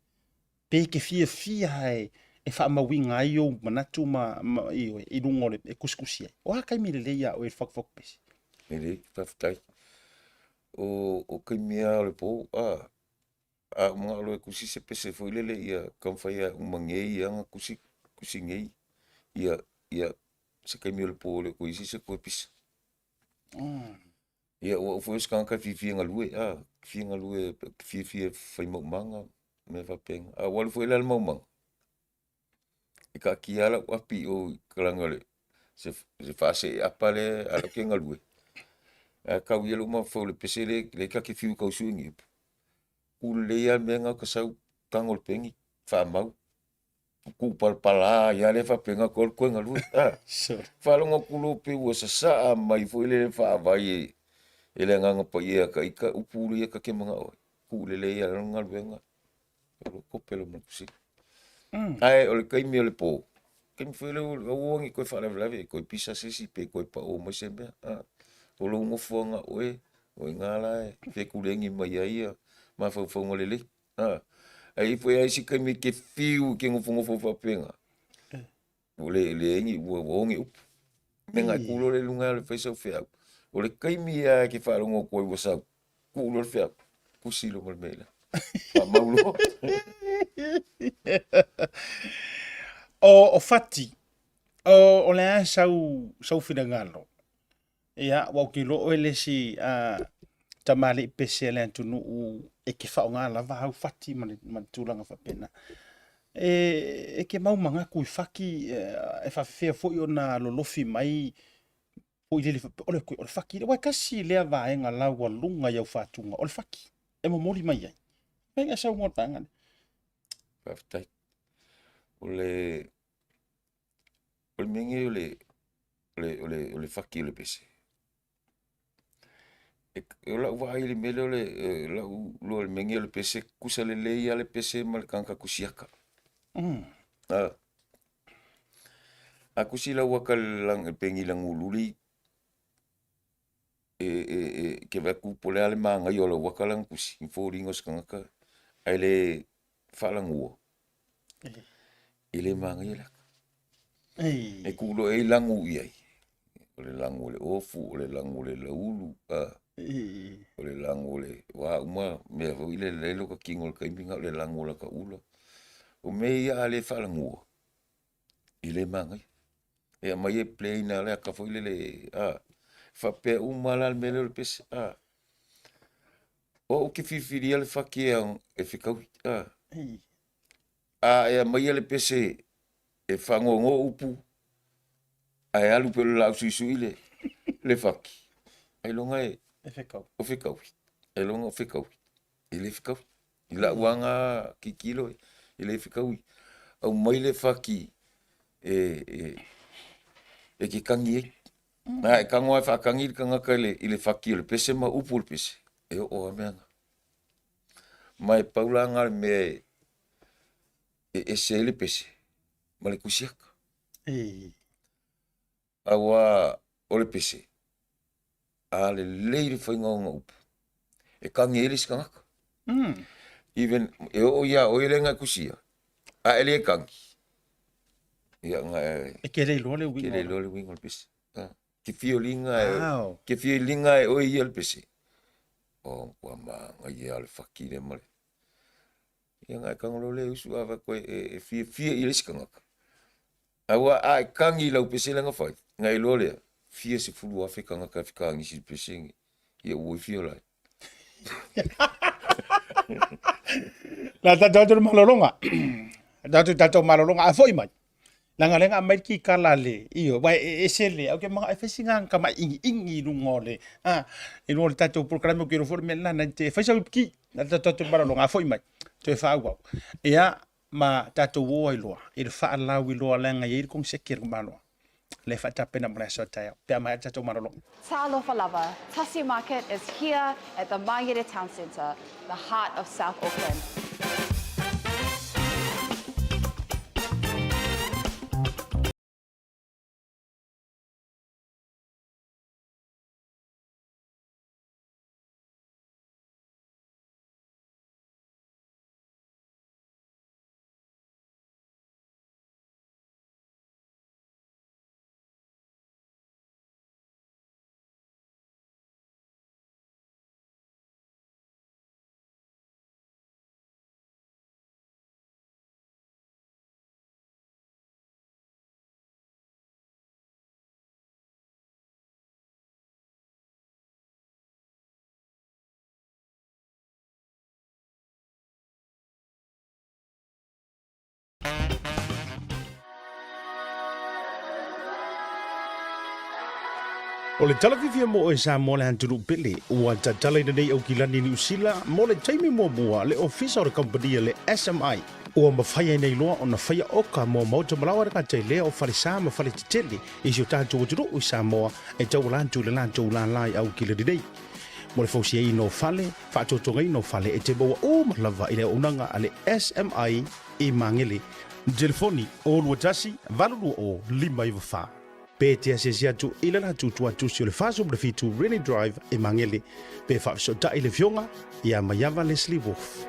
pe ke fia ai e fa ma winga ai o manatu ma i lungo le e kuskusia o ha kai mi le ia o e fak pesi ele taftai o kai mia le po mga lo kusi se pese foi lele ia kam fa ia umangei yang kusi ngei ia se kai mia le po le kuisi se ko pis ia o foi skan ka fi ngalue fi fai mo manga me fa peng wal foi le mo manga e ka kiala api o kalangale se fa se apale ala ke ngalue ka wielo ma fo le pesele le ka ke fiu ka usungi u le ya menga ka sau tangol pengi fa mau ku pala ya le fa penga kol ko ngalu fa lo ngokulu pe wo sa mai fo le fa vai ele nganga pa ia ka ika upulu ia ka ke manga o ku le ya ngal venga ko pelo mo si ai o le kai mi le po ke mi fo le o ngi ko fa la ko pisa se si pe ko pa o mo sembe o lo ngofonga oe ngala fe kulengi mai ia ma fa ngolele ai foi ai si kami ke fiu ke ngofo fa penga ole le ngi wo ngi up menga kulo le lunga le fa so fe ole kai mi ia ke fa ngo ko wo sa kulo fe kusilo mo mela pa maulo o fati o le sau finangalo ia wa ki lo ele si tamale pesele tunu e ke fa nga lava hau fati man tulanga fa pena e ke mau manga ku faki e fa fe fo yo na lo lofi mai O i le ole ko ole faki le wa kasi le va enga la wa lunga ya fatunga ole faki. E mo moli mai ai. Venga sa mo tanga. Paftai. Ole mengi ole faki ole pese. E la wa ile mele ole la lo mengi ole pese kusa le ia le pese mal kanka kusiaka. Aku sila wakal lang pengi lang ululi ke va ku pole ale manga yo lo wakalang kusi foringos kangaka ele falanguo ele manga yela e ku lo e langu iai ole langu le ofu ole langu le laulu ole langu le wa uma me vo ile le lo ka kingol ka impinga le langu la ka ula o me ya ale falanguo ile manga e mai e play na le ka fo ile fa pe malal mele pes o ke fifiri le fakia e fikau e mai le pese e fango ngo upu ai alu pelo la suisuile le faki ai longa e fikau e longa fikau ile fikau ila wanga kikilo ile fikau au mai le faki e ki kangi na ka ngoa fa kangi ka ngakale ile faki le pese ma upul pese e o amenga mai paulanga me e se le pese male kusiak awa ole pese ale leire foi ngonga up e kangi ile skanga even e o ya o ile nga kusia a ele kangi ya nga e ke le lo le wingo pese ke fiolinga o i el pese o kwa ma ngai al fakire male ia ngai kangolo le usu ava ko e fie ile skanga awa ai kangi lau pese langa fai ngai lo le fie se fulu afrika nga ka fika ngi si pese ia o fie la la tato malolonga tato malolonga a foi mai Lenga mai ki kala le io vai esele o ke mga fesinga ka mai ingi lungole e no tato programa que ro forme na te fesa ki na tato bara longa foi mai te fa wa ia ma tato wo i loa i fa la wi loa lenga i kong sekir malo le fa ta pena mresa ta pe mai tato marolo Talofa lava, Tasi Market is here at the Mangere Town Centre, the heart of South Auckland. O le talavivia mo e sa mo le hanturu pele ua tatala nei au kilani ni usila mo le taimi mua le ofisa o le company le SMI ua mawhaia nei loa o na whaia oka mo mauta malawa raka te lea o whalisa ma whale titele i si o tātou o tiro i Samoa e tau lantu le lantu lai au kilani nei. Mo le fausia i no whale, whaatotonga i no whale e te maua o malava i le unanga a le SMI i mangele. Telefoni o lua tasi, valulu o 5 pe te asesi atu ila la tutu atu si o le faso le fitu Rainy Drive e mangele pe whaafiso ta i le fionga i a Mayava Leslie Wolf.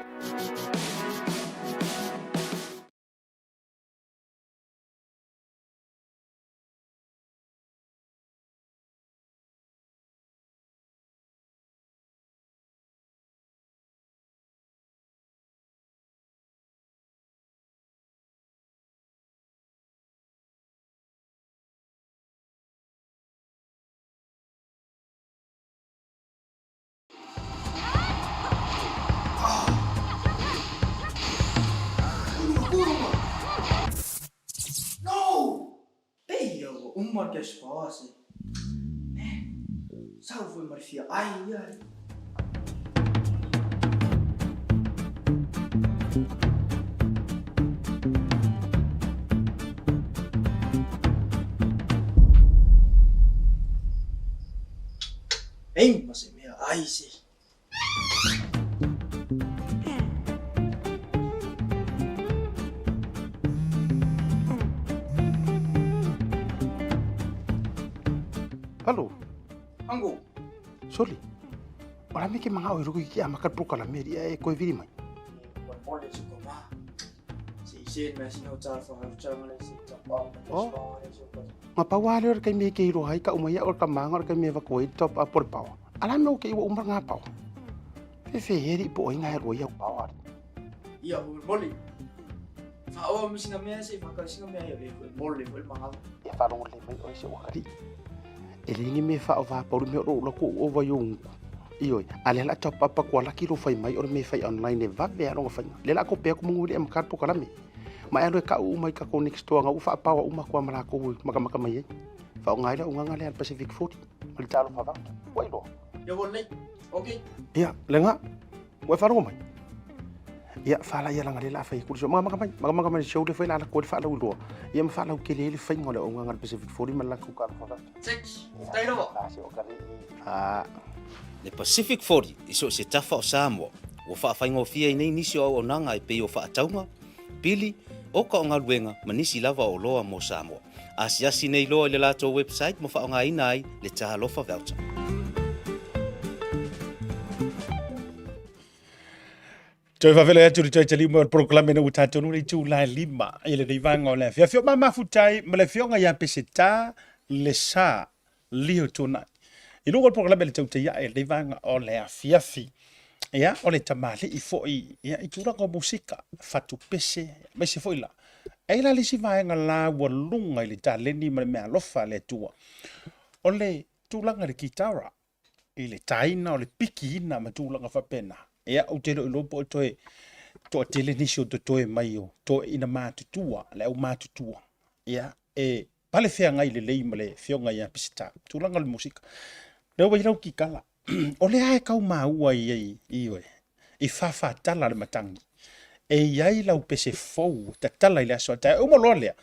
Uma que as fosse. Sao foi marfia? Ai, ai. Ei, mas é minha. Ai, sim. Halo, Anggo. soli. Ora me ke manga o ruku ki amaka puka la meri e ko viri mai. Olha, se como. Se mas não tá falando, já não sei, tá bom. Oh. Nga pawale or kay me ke ro hai ka umaya or ka manga or kay me va ko top up por pau. Ala me o ke wo umar nga pau. Fe heri po inga ro ya pau. Ia, o mole. Fala, mas na minha sei, fala, se não me aí, mole, foi mal. E falo le mai o se o kari. Ele ngi me fa o va por me ro lo ko o va yung. Iyo, ale la top up ko la ki ro fai mai or me fai online e va be ro fai. Le la ko pe ko munguri am kar po kala me. Ma ero ka u mai ka ko next to nga u fa pa u ma ko mara ko maka mai. Fa ngai la unga ngale al Pacific 40. Mal talo fa va. Wai lo. Eu vou ler. Ok. Iya, lenga. Wai fa ro mai. Iya, fa la ya la ngale la fa ku so maka mai show le fa la ko fa la u lo. Ia ma fa la ke le fa ngole unga ngal Pacific 40 mal la ku ka fa va. Six. Tá indo. Ah, Le Pacific 40 iso se tafa o Samoa. Wo whaafaingofia i nei nisi o nanga i pei o whaataunga. Pili, o ka o ngā luenga manisi lava o loa mo Samoa. Asiasi nei loa i le lato website mo whaonga ina ai le tahalofa voucher. Toi va vele atu toi tali mo proclame no tato no i tu la lima ile dei vanga o le fia fia ma futai ma le fionga ya Pesetā Lesā Ilalio Tuanai. I lungo il proclame le tautai ya dei vanga o le afi. Ya o le tamale i foi ya i tura ko musika fatu pese me se foi la. Ai la lisi vaenga la wa lunga i le taleni ma me alofa le tua. O le tulanga le kitara i le taina o le piki ina ma tulanga fa pena. Ia o te lo po toe to tele ni sho to toe mai o to ina matutua le au matutua ia e pale fea ngai le lei male fionga ia Pesetā tulanga le musika le wa irau ki kala o le ai kau maua i i fafa tala le matangi e iai lau pese fou ta tala i le aso ta o mo lolea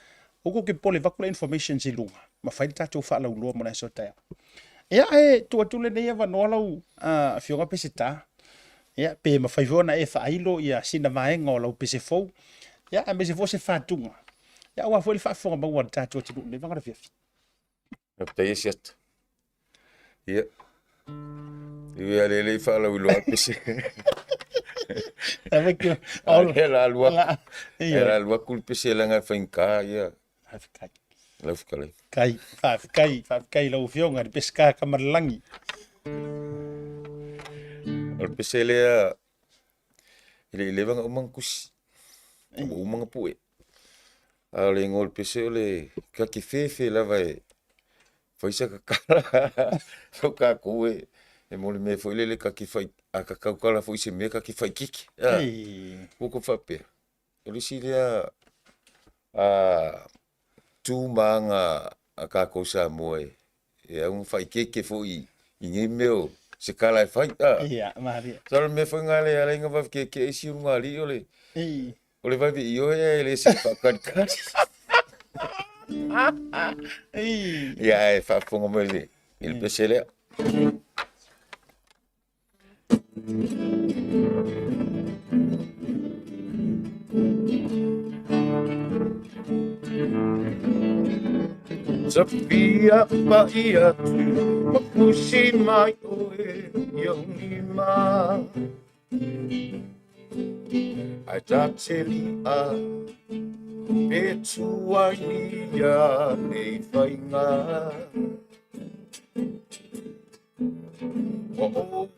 o ko ke pole vakula information si lunga ma fai tatou fa lau lo mo na so ta ia e to tule nei va no lau fionga Pesetā. Ya pe ma fai vona e fa ilo ia sina vaenga o lau pese fou. Ya a mese fo se fatunga. Ya wa fo le fa fonga ba wa tato tu le vanga fia. Na ptai siat. Ia. Ia le fa la ulo pese. Avec All la lua. Era lua kul pese langa fainka ia. Afrikai. La fkale. Kai lau fionga de pesca kamalangi. Al pese le ile vanga umang kus. Umang pue. Ale ngol pese le kaki fefe la vai. Foi sa kala. So ka koe. E mole me foi le kaki fai a ka kala foi se me kaki fai kiki. Ko fa pe. Ele si le tu manga a ka ko sa moe. E un fai kiki foi ingi meu. Se kala fai ta. Ia, Maria. Sal me foi ngale ala inga va ke si un ngali ole. Ei. Ole vai vi yo ele se fa kan. Ei. Ya e fa fongo me le. Il pese le. Sofia pa ia makusi mai oe yung lima ai tateli a petua ia nei fainga o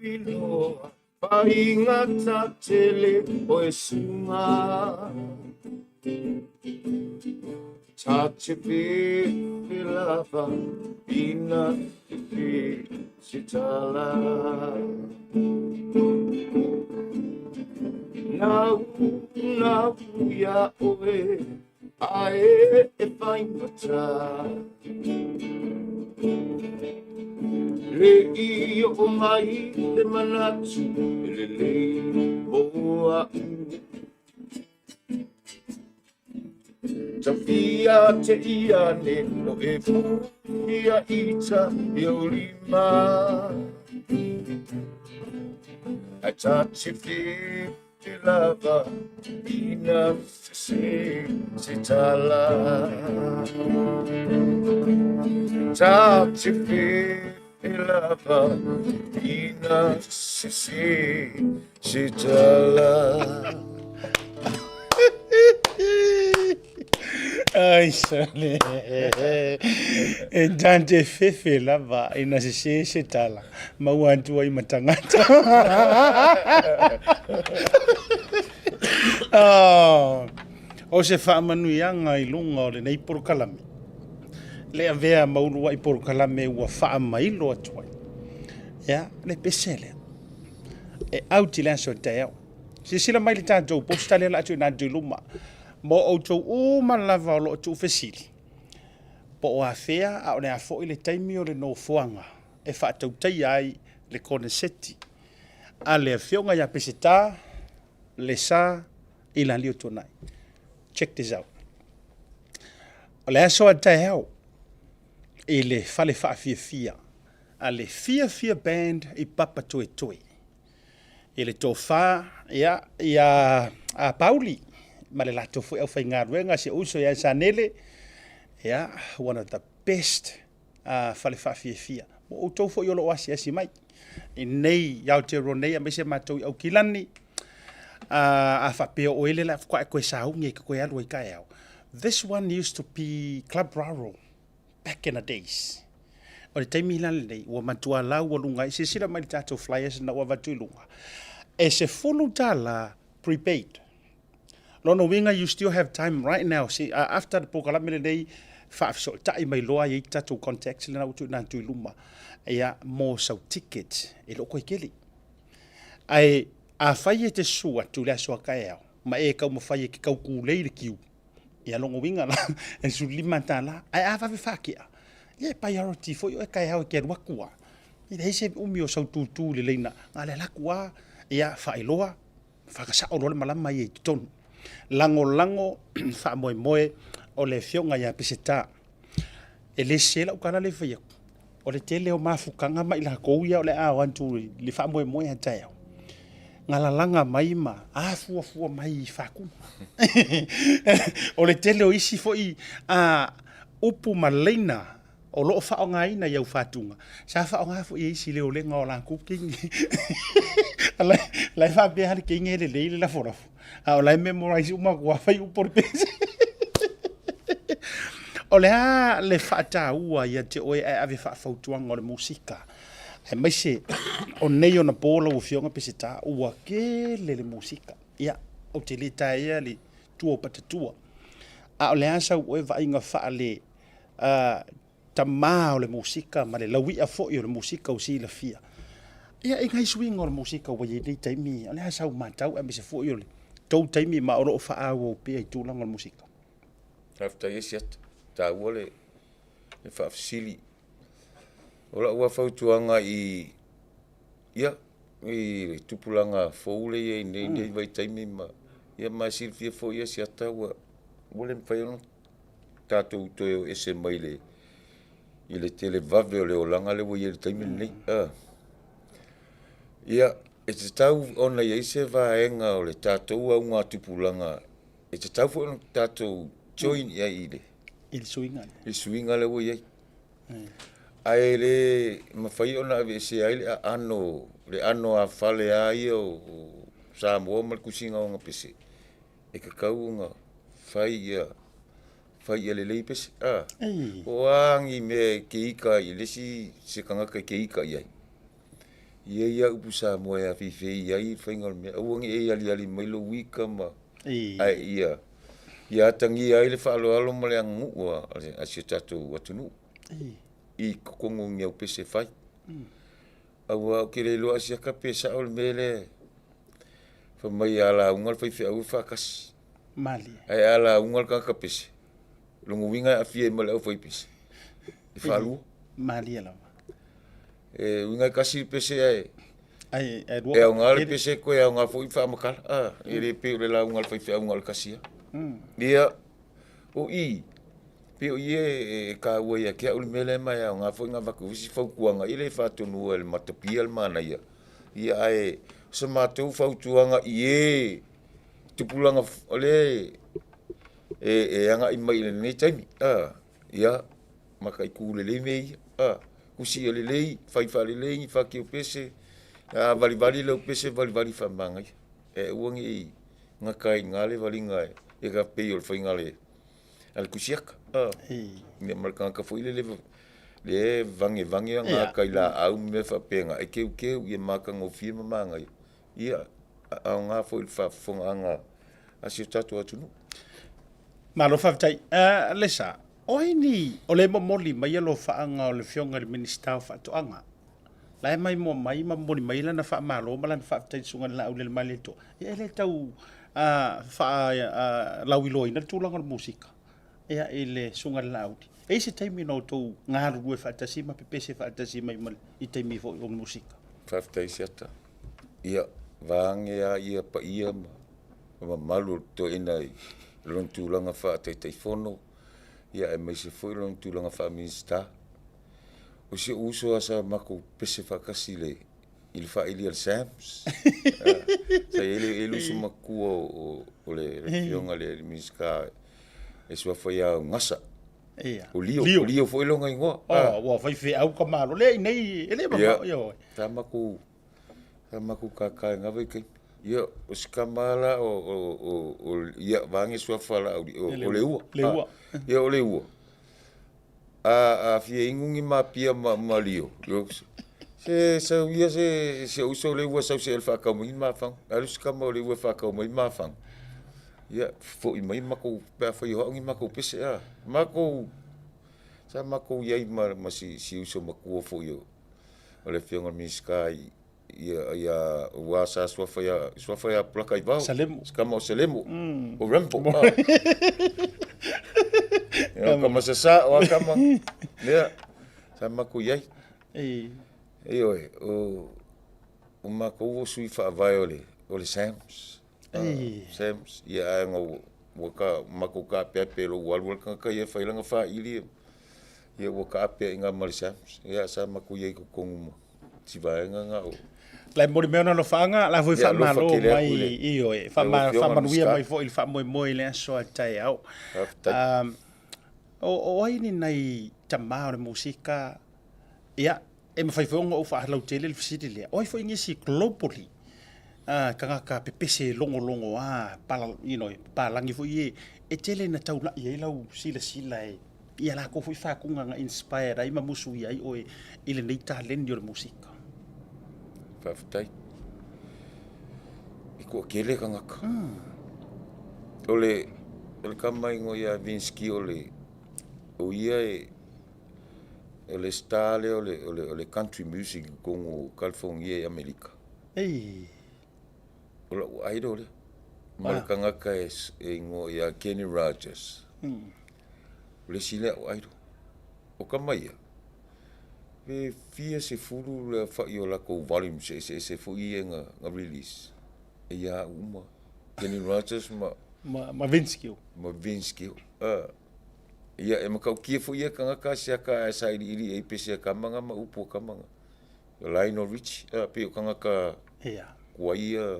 ilo fainga tatele oe sunga Tachipi lava ina sitala na ya oe ae e fai pata le I o mai le manatu le boa Tawhia te ia ne o e puhia ita I o lima I touch it te lava ina se tala touch it te lava ina se tala Ai, sale. E tante fefe lava ina se tala. Mau antua I matangata. O se whaamanuianga I lunga o le nei porokalame. Le avea maurua I porokalame ua whaamailo atuai. Ia, le pesele. E auti le aso te au. Se sila mai le tātou postale la atu I nātou luma. Mo o tau malava o lo tu fesili. Po o afea a o le afo I le taimi o le no fuanga. E whaatau tai ai le kone seti. A le whionga ia Pesetā Lesā Ilalio Tuanai. Check this out. O le aso a tai au. E le fale whaafia. A le fia band I Papatoetoe. E le tofa ia a Pauli. Ma le lato fu au whainga ruenga se uso ia sanele. Ia, one of the best fale whaafia. Mo o tau fo I olo asi asi mai. I nei, iau te ronei, a mese mātou au kilani. A whapeo o ele la whakua e koe saungi e koe alu I kai au. This one used to be Club Raro back in the days. O le taimi hilale nei, ua matua lau o lunga, se sila mai tātou flyers na ua vatu lunga. E se fulu tala prepaid. Lono winga, you still have time right now. See, after the pokalamele nei, whaafisol tai mai loa I tātou contacts le na utu nā tui luma. Ia mo sau ticket e loko I keli. Ai a whai e te sua tu lea sua kai au. Ma e kau ma whai e ki kau kūlei le kiu. Ia longo winga la, e su lima tā la. Ai a whawe whakia. Ia e priority fo i o e kai au e kia ruakua. Ia heise umi o sau tūtū le leina. Ngā le lakua, ia whailoa. Whakasao role malama I e tonu. Lango, wha moe o le whionga ia Pesetā. E le sela ukana le whaiaku. O le tele o mafukanga mai la kouia o le awantu le wha moe hatai au. Ngalalanga mai ma, fua mai whaku. O le tele o isi fo I upu maleina o loo whao ngā ina iau whatunga. Sa whao ngā fo I isi leo lenga o la kukingi. Lai wha bea hali kingi le leile la forafu. O lai memorize umakua whai upori pese. O lea le whaata ua ia te oe ai ave whaafautuanga o le musika. E maise, o nei o na bola o whionga Pesetā ua ke le musika. Ia, o te le tae ia le tua patatua. A o lea sau oe vainga wha le tamā o le musika, ma le lauia fo'i o le musika o si la fia. Ia, e ngai swing o le musika o ye nei taimi. O lea sau matau e mese fo'i o le tau taimi ma oro o wha au o pia I tūlanga o le musika. After yesiat. Ta wole e whaafisili. Ola ua whautuanga I tupulanga foule I nei vai taimi ma ia mai silfia fo ia si ata ua wole mwhaiono tātou toe o SMI le I le tele vave o le olanga le wa ia le taimi nei. Ia e te tau ona ia ise vaenga o le tātou au ngā tupulanga e te tau fo tātou join ia I le I suinga le wo ye. Ai le mafai ona ave se ai le ano a fale ai o Samoa mal kusinga o ngapese. E ka kau nga fai le le pese. O angi me keika I le si se kanga ka keika ai. Ia upu Samoa ya fifi ai faingal me. O ngi e ali mai lo wika ma. Ai ia. Ia tangi ai le whaaloalo ma le angua a se tatou watunu. I kokongo ngiau pese whai. Aua o kere loa si aka pesa o le mele. Whamai ala ungal whai whiau whakas. Mali. Ai ala ungal kaka pese. Longo winga a fie ma le au whai pese. E whaalua. Mali ala. Winga kasi pese ai. Ai E au ngale pese ko e au ngā fo i whaamakala. E re pe o le lau ngal whai au ngal kasia. Ia, o i. Pe o ie ka ua ia kia uli mele mai au ngā fo i ngā waku visi whaukuanga. I le whātonu e le matapia le mana ia. Ia ai, sa mātou whautuanga i e tupulanga ole anga i mai le nei taimi. Ia, maka i kūlele mei. Kusi le lei, fai le lei, whaki o pese. Vali leo pese, vali whamanga. Uangi i ngā kai ngale, vali ngai. E ka pei o le whai ngale. Al kusiaka. Nge maraka ka fo ile le vange ngā kai la au me whapenga. E keu, i maka ngofia mamanga. Ia, au ngā fo il whafonga anga. Asio tatu atunu. Malo whaftai. Lesā, oi ni, o le momoli mai alo whaanga o le fionga le minister o whaatoanga. Lai mai mo mai ma moni mai lana wha malo, ma lana whaftai sunga la au le mai le to. E le tau lauiloi na tūlanga le musika. Ea e le sunga la au. E se taimi no tau ngāru rue whaatasi ma pepese whaatasi mai mal i taimi fo o musika. Whaftai siata. Ia, vaange a ia pa ia ma malu to ina i lon tūlanga whaatai fono. Ia e mai se foi lon tūlanga wha minister. O se uso asa mako pese whakasi le i le whaili al Sams. Sa ele uso makua o le fionga le minister e sua whai au ngasa. O lio foi longa ingoa. Wa whai whi au ka malo. Le nei, ele ma yo. Ta mako kakai ngawai kai. Ia, o si kamala o ia vange sua whala o le ua. Ia, o le ua. A fia ingungi ma pia ma lio. Se sau ia se uso le ua sau se el whakau mai ma whang. Alu si kama o le ua whakau mai ma whang. Ia, fo i mai mako pia whai hoangi mako pese a. Mako, sa mako iai ma si uso makua fo i o le fionga miskai. Ia wasa sua whai a plaka i vau. Salemo. Skama o Salemo. O Rampo. Ia kama sasa o kama. Ia, sa mako iai. E oe, o mako uo sui wha vai o le Sams. Sams, ia aenga waka mako ka pia pelo walwal kanga ia whailanga wha ili. Ia waka apia inga mali Sams. Ia sa mako iai kukongu mo. Si vaenga nga o. Lai mori meona no whaanga, la vui whamalo mai i oe. Whamanuia mai fo il whamoe le aso a tai au. O aini nei tamā o le musika, ia, e mawhaiwhonga o whaalau tele le fisiri lea. Oi fo ingesi globally, ka pepese longo, palangi fo ie, e tele na taula i eilau sila e, ia la ko fo i whakunga nga inspire, ai mamusu i ai oe, ile nei talendi o le musika. Whaftai. I kua kele ka ngaka. O le kamaingo ia Vinsky o ia o le style o le country music kongo California e Amerika. O la uaido le. Malaka ngaka e ingo ia Kenny Rogers. O le sile uaido. O kamaia. E fia se furu le whai o lako volume se fui e nga release. E ia uma. Kenny Rogers Ma Vinsky. Ma Vinsky. Ia e makau kia fo ia kanga ka siaka e sairi iri e pese kamanga ma upo kamanga. O Lionel Rich, pe o kanga ka kua ia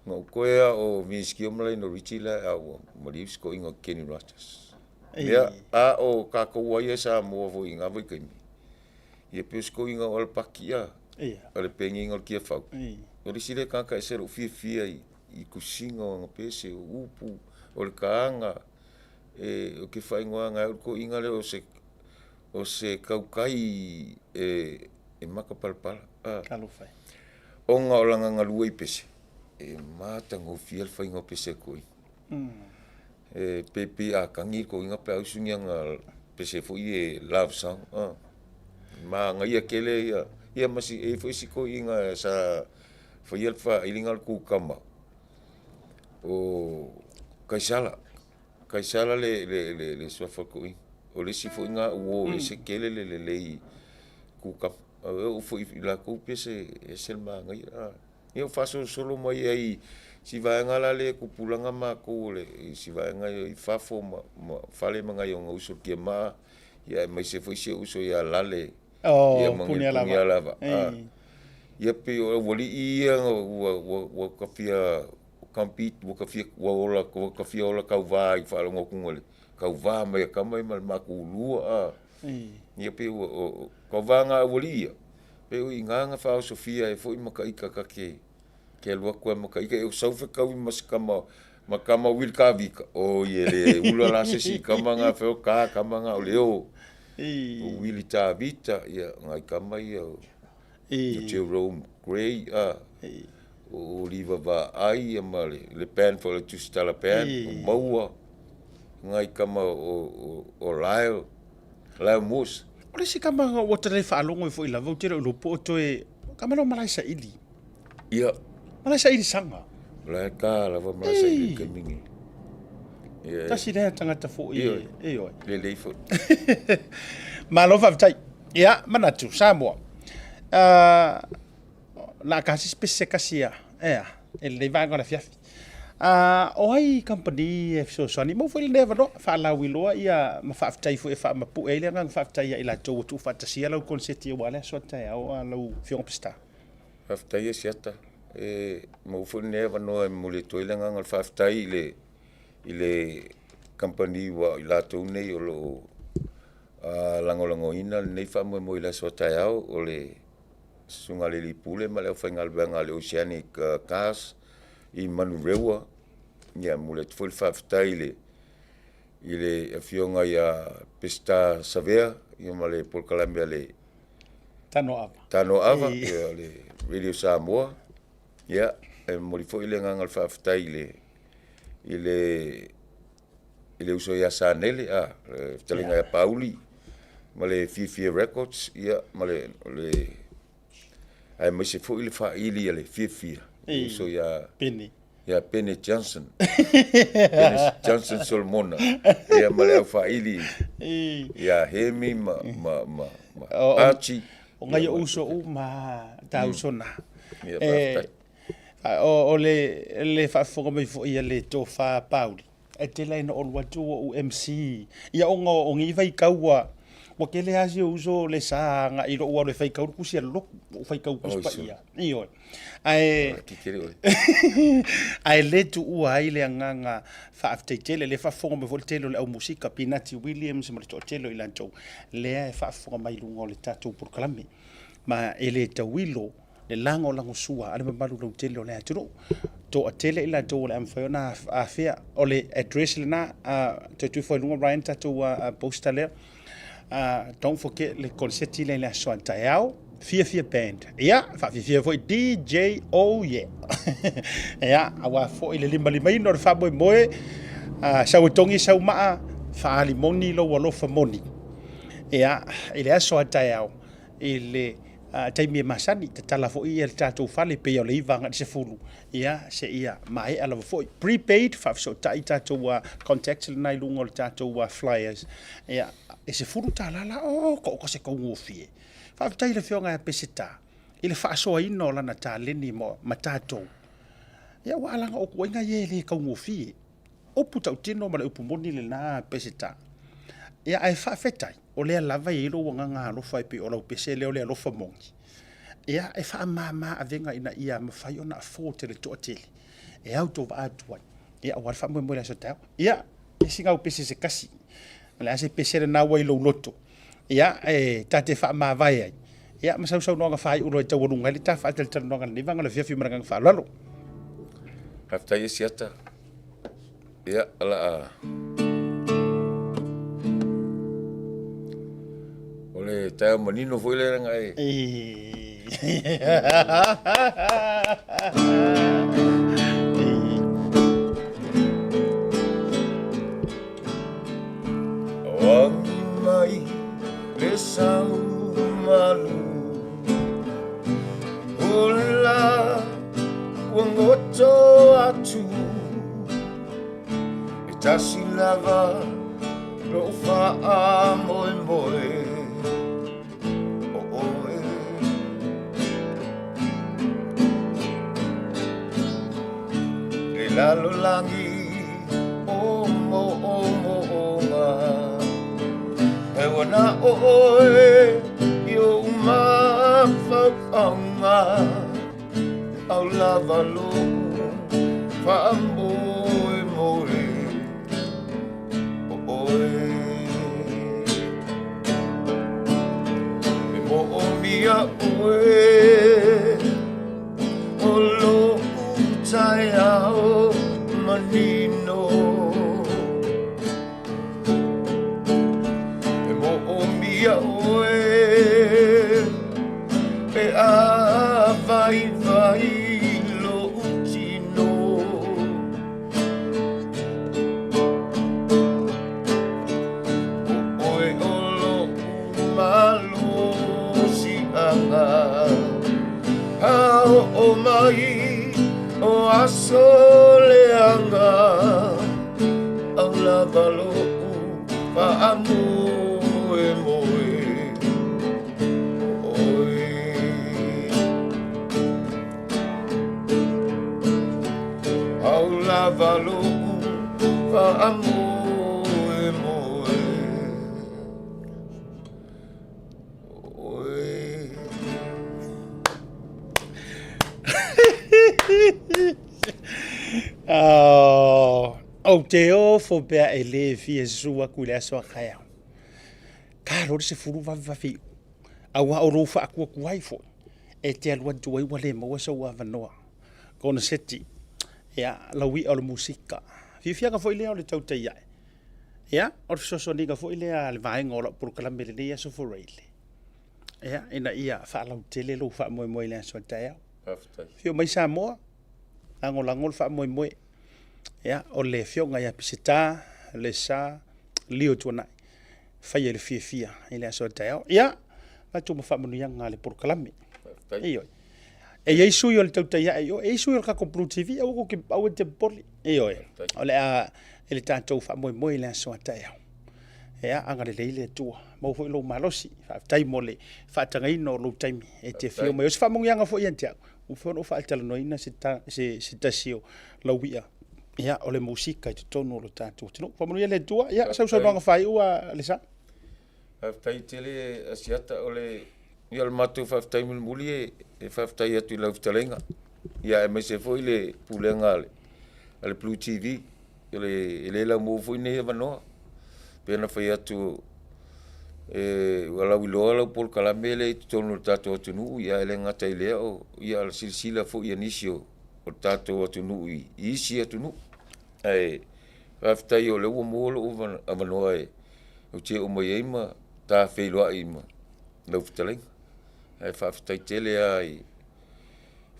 nga ukoea o Vinsky o Lionel Rich la au marius ko inga Kenny Rogers. Ia a o kakau ia sa mua vo inga voi kaimi. Ia pe sko inga o alpaki ia. O le pengi inga o kia fau. O risile kanga e sero fia i kusinga o nga pese o upu o le kaanga. O ke whaingoa ngai ko inga le o se kaukai e maka palpala. Kalofai. O ngā o langa ngā lua i pese. E mātango fia le whaingoa pese koi. Pepe a kangi ko inga pe au sungia ngā pese fo i e love song. Ma ngā ia kele ia masi e fo isi ko inga sa fo i alfa ilinga le kukama. O kaisala. Kaisala le swafa ko i. O le sifo inga uo e se kele le i kukam. o foi la ko pese sel ma ngai ia faso solo mai ai si vai ngala le ku pulanga ma ko le si vai ngai fafo ma fale manga yo uso ke ma ia mai se foi se uso ia lale ia punia lava ia pe o voli ia wa kafia compete wa kafia ola kau vai fa lo ngokungole kau va mai kamai ma ku lua ia pe o kau vanga voli ia pe o inganga fa Sofia e foi makaika kake ke lua ko makaika e sau fe kau makama wil kavika o ye le ula la se si kamanga fe ka kamanga o leo o wili ta vita ia ngai kamai o Jerome Gray o liva va ai male le pen for le tustala pen o maua ngai kama o Lyle Moose o le si kamanga o tele whaalongo e fo ila vau tira ulo po toe kamana malaisa ili ia malaisa ili sanga la ka la va malaisa ili kamingi tasi rea tangata fo i oi le fo malofa vitai ia manatu Samoa la kasi spese kasia ele vanga na fiafi o ai company e so ni mo foi never no fa la wiloa ia ma fa ftai fo e fa ma pu ele nga fa ftai ila to tu fa tasia lo concept wala so tai o lo fiong pista fa ftai siata mo foi never no mo le to ile nga fa ftai ile company wa ila to nei o lo lango ina nei fa mo ila so tai o le sunga le pule ma le fa ngal benga le oceanic cars i manurewa ia mule tful faftaile ile afionga ya pesta savea ia male por Lambie le tano ava ia le radio Samoa ia molifo ile ngal faftaile ile uso ya sanele telinga ya Pauli male Fifi Records ia male le ai me se fo ile fa ile Fifi uso ya Penny Johnson Solmona ya male fa ili ya hemi ma achi o ngai uso ma tausona o le fa fo mai fo ia le to fa Pauli e te lai no o watu o MC ia o ngi vai kaua wa kele asi uso le sa nga ilo o le fai kau kusi lo fai kau kus pa ia io ai le tu u ai le nga fa aftetele le fa fonga me voltelo le au musika Pinati Williams mo to telo ilanto le fa fonga mai lungo le tatu por kalami ma ele tawilo le lango sua ale malu lo telo le atu to atele ilanto le am fa afia o le address le na to tu foi lungo Ryan tatu postale don't forget le concerti le la soanta yao Fia band fa fia foi DJ awa foi le lima no fa boy moe sa tongi sa ma fa limoni lo walo fa moni ile soanta yao ile taimi masani tala foi el tatu fale pe yo le ivanga se fulu se mai ala foi prepaid fa so tatu contact nai lungo tatu flyers e se fulu talala ko se ko ngofie fa tai le fionga Pesetā ile fa so ino lana taleni mo matato wala o ko inga ye le ko ngofie o puta utino ma le upumoni le na Pesetā ai fa fetai o le lava i lo nga lo fai pe o lo pese le o le lo fa mongi e fa mama avenga ina ia ma fai ona forte le totele auto va atwa wa fa mo le so ta singa o pese se kasi la se pese na wa i lo loto tate fa ma vai ai ma sau no nga fai ulo te wonu ngali ta fa tel tel no nga ni vanga le fiafi mara nga fa lalo hafta yesiata ala ole ta manino foi le ngai mai Lesā malu ola wangoto atu tasi lava lo fa moe alolangi o nga e wana oe yo mawhawhanga au lava lo whaamboe moe oe e mo o mia oe o lo utai ao manino e mo o mia oe e a vai lo utino oe o lo malo si anga hao o mai o asoleanga au lava lo pa amoe moe oe au lava lo pa amoe moe oe au te o fo bea e le fie sua ku le aso kaya ka ro se furu va fi au wa ro fa ku ai fo e te alwa tu ai wale mo so wa vanoa kona seti ya la wi o musika fi ka fo ile o le tautai ya o so ni ka fo ile al vai ngola por kala mele le so fo reile ya ina ia fa la tele lo fa mo ile so taya fio mai sa mo angol fa mo ya o le fionga ya Pesetā Lesā Ilalio Tuanai fai le fia ile so taya ya la tu mo fa mo yang ale por kalame iyo e yesu yo le tautai yo yesu yo ka ko Blue TV o ko ke au te poli iyo o le a ele tanto fa mo ile so taya ya anga le ile tua mo fo lo malosi fa tai mole fa tanga ino lo taimi e te fio mo fa mo yang fo yentia o fo no fa tala no ina se tasio la wia ya o le musika i tono lo tatu tino fa mo ile tua ya sa nga fai ua Lesā tai tele asiata ole ia le matu whaftai muli e whaftai atu i lau talenga. Ia e mai se fo i le pulenga ale Blue TV. I le lau mō fo i ne he wanoa. Pena whai atu walau i loa lau pol kalame le i tonu tato atu nuu. Ia e le ngata i lea o ia ala silisila fo i anisio o tato atu nuu i isi atu nuu. Ai whaftai o le ua mō lo o wanoa e. O te o mai eima tā wheiloa ima lau talenga. Ai whaftai tele ai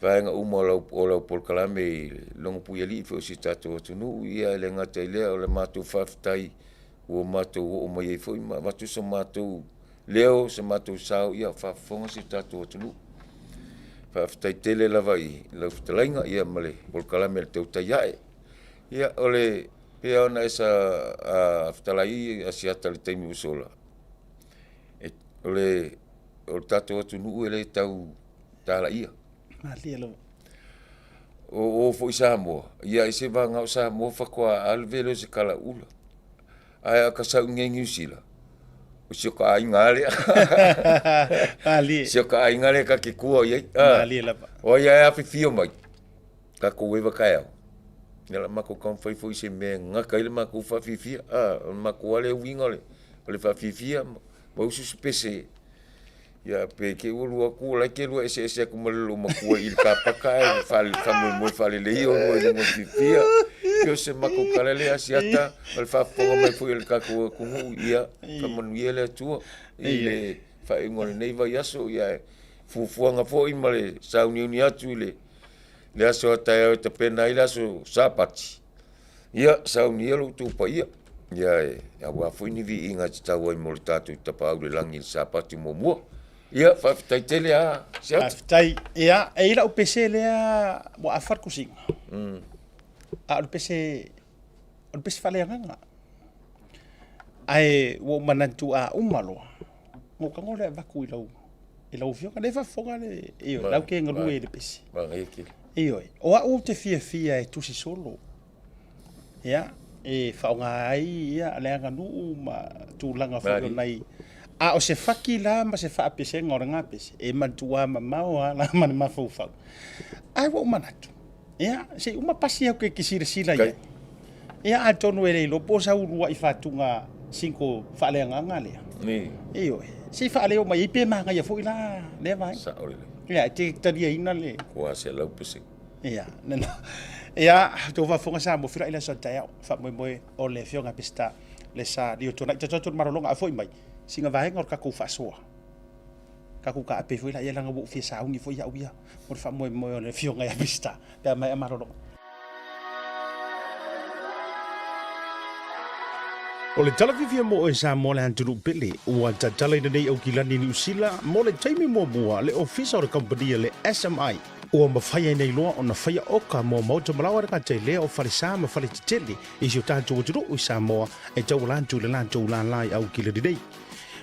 whaenga uma o lau polkalame i longa pui ali i whao si tātou atunu ia le ngata i lea o le mātou whaftai o mātou o mai e whoi mātou sa mātou leo sa mātou sao ia whafonga si tātou atunu whaftai tele lava i lau whtalainga ia male polkalame le tautai ae ia o le pea ona e sa whtalai a siata le taimi usola o le o tato atu nuu ele tau tala ia. Mali alo. O fo i Samoa. Ia i se vanga o Samoa whakoa alvelo se kala ula. Ai a kasau ngengi usila. O sio ka ai ngale. Mali. Sio ka ai ngale ka ke kua iai. Mali lapa. O ia afi fio mai. Ka ko wewa kai au. Nela mako kam fai fo i se me ngaka ile mako fa fifia. Mako wale winga ole. Ole fa fifia. Ma usu pese. Ya pe ke ulu aku la ke lu ese aku malu makua il kapaka fal kamu mo fal le yo no mo fifia yo se mako kalele asiata al fa fonga mai fu il kaku ku ia kamu yele tu ile fa ingol nei va yaso ya fu fuanga fo i male sa unioni atu le aso ta te pena ila so sapati ia sa unielo tu pa ia ya wa fu ni vi inga ta wa mo tatu ta pa u langi sapati mo mo. Ia, whaftai tele a siat. Whaftai, ia, e ila o pese lea wa afar kusinga. A o pese whaleanganga. Ai, wo manantu a umaloa. Ngo kangole vaku i lau fionga. Ne whafonga le, lau ke ngaru e le pese. Banga eke. Iyo, o a o te fia e tusi solo. ia e whaonga ai ia le anga nuu ma tūlanga Mari. whao nei a o se whaki la ma se whaapese ngora ngapese e mantua ma mau a la mani mawhau ai wa umanatu ia se uma pasi au ke kisira sila ia Kai. ia a tonu e leilo po sa urua i whatunga 5 whaaleanga ngalea Ni, iyo se whaaleo mai ipe manga ia fo ila le vai sa ore le. ia te taria ina le Kua se lau pese. ia nana ia to va fonga sa mo fira ila sa taia fa mo mo o le fionga pesta Lesā Ilalio Tuanai te toto marolonga a foi mai singa vai ngor ka ku fa soa ka ku ka pe foi la ia langa bu fi sa ungi foi ia uia mo fa mo mo le fionga ya pesta pe mai marolonga o le talavivia mo e sa mo le anturu pele ua tatala ina nei au kilani ni usila mo le taimi mo mua le ofisa o le company le SMI ua mawhaia nei loa o na whaia oka mo mauta malawa raka te lea o whalisa ma whale titele i si o tātou o turu i Samoa e tau lantu le lantu lanai au kilani nei.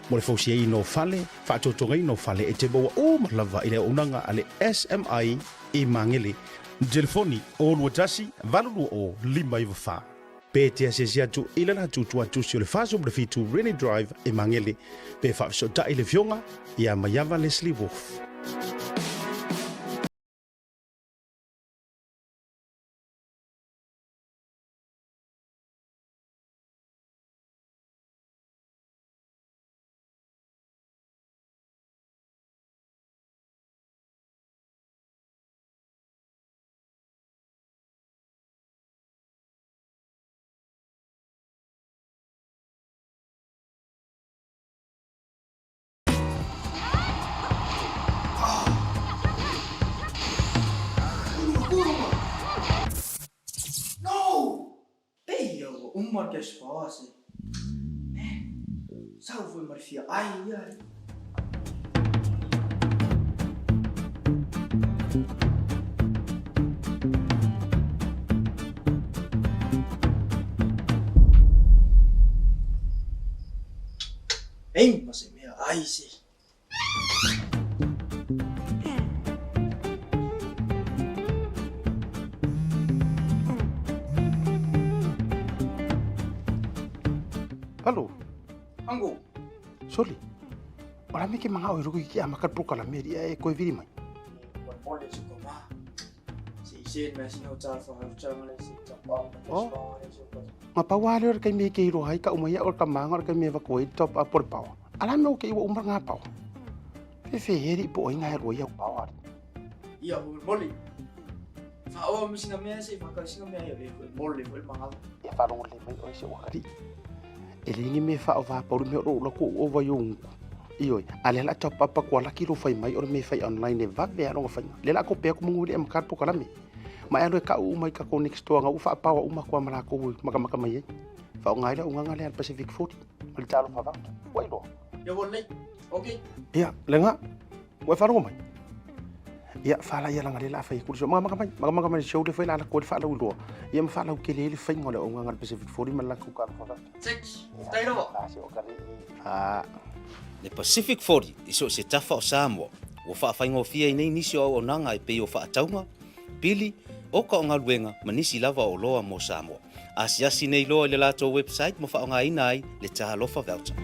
Mo le fausia i no whale, whaatotonga i no whale e te maua o malawa i le unanga a le SMI i mangele. Telefoni o lua tasi, valulu o 5 Pe te asesi atu i le natu tua tusi o le faso mre fitu Rainy Drive i mangele. Pe whaafiso ta i le fionga i a Mayava Leslie Wolf. No! Ei, uma que as fosse. Salve, Marfia. Ai, ai. Ei, mas é minha. Ai, sim. Halo, Ango. soli. Ora me ke manga o ruku ki amakat pro kala meri e ko viri mai. Olha isso como é. Se mas não tá falando chama se tá bom. Ma pawale or kai me ke ro hai ka umai or ka manga or ka me va ko top up por pau. Ala me o ke o umra nga pau. Fe heri po inga ro ia pau. Ia o moli. Fa o mi sina me se fa ka sina me ia o moli o manga. E fa ro le mai o se o kari. Ele ni me fa o va por me ro lo ko o va yung. Iyo, ale la top up ko la ki ro fai mai or me fai online e va be ro fa. Le la ko pe ko munguli am kar po kala me. Ma ero ka u mai ka ko next to nga u fa pa u ma ko mala ko maka mai. Fa ngai la unga ngale Pacific 40. Mal talo fa va. Wai lo. Ya boleh. Okay. Iya, lenga. Wa fa ro mai. Iya, fa la ya la ngale la fa ku so maka mai show de fa la ko fa la u lo. Ia ma fa la ke le fa ngole unga ngal Pacific 40 mal la ku ka fa va. Six. Stay lo. Ah, Le Pacific 40 iso se tafa o Samoa ua whaawhaingofia i nei nisi o onanga e pei o whaataunga, pili o ka o ngaluenga ma nisi lava o loa mo Samoa. Asiasi nei loa i le lato website mo whaonga ina ai le tahalofa voucher.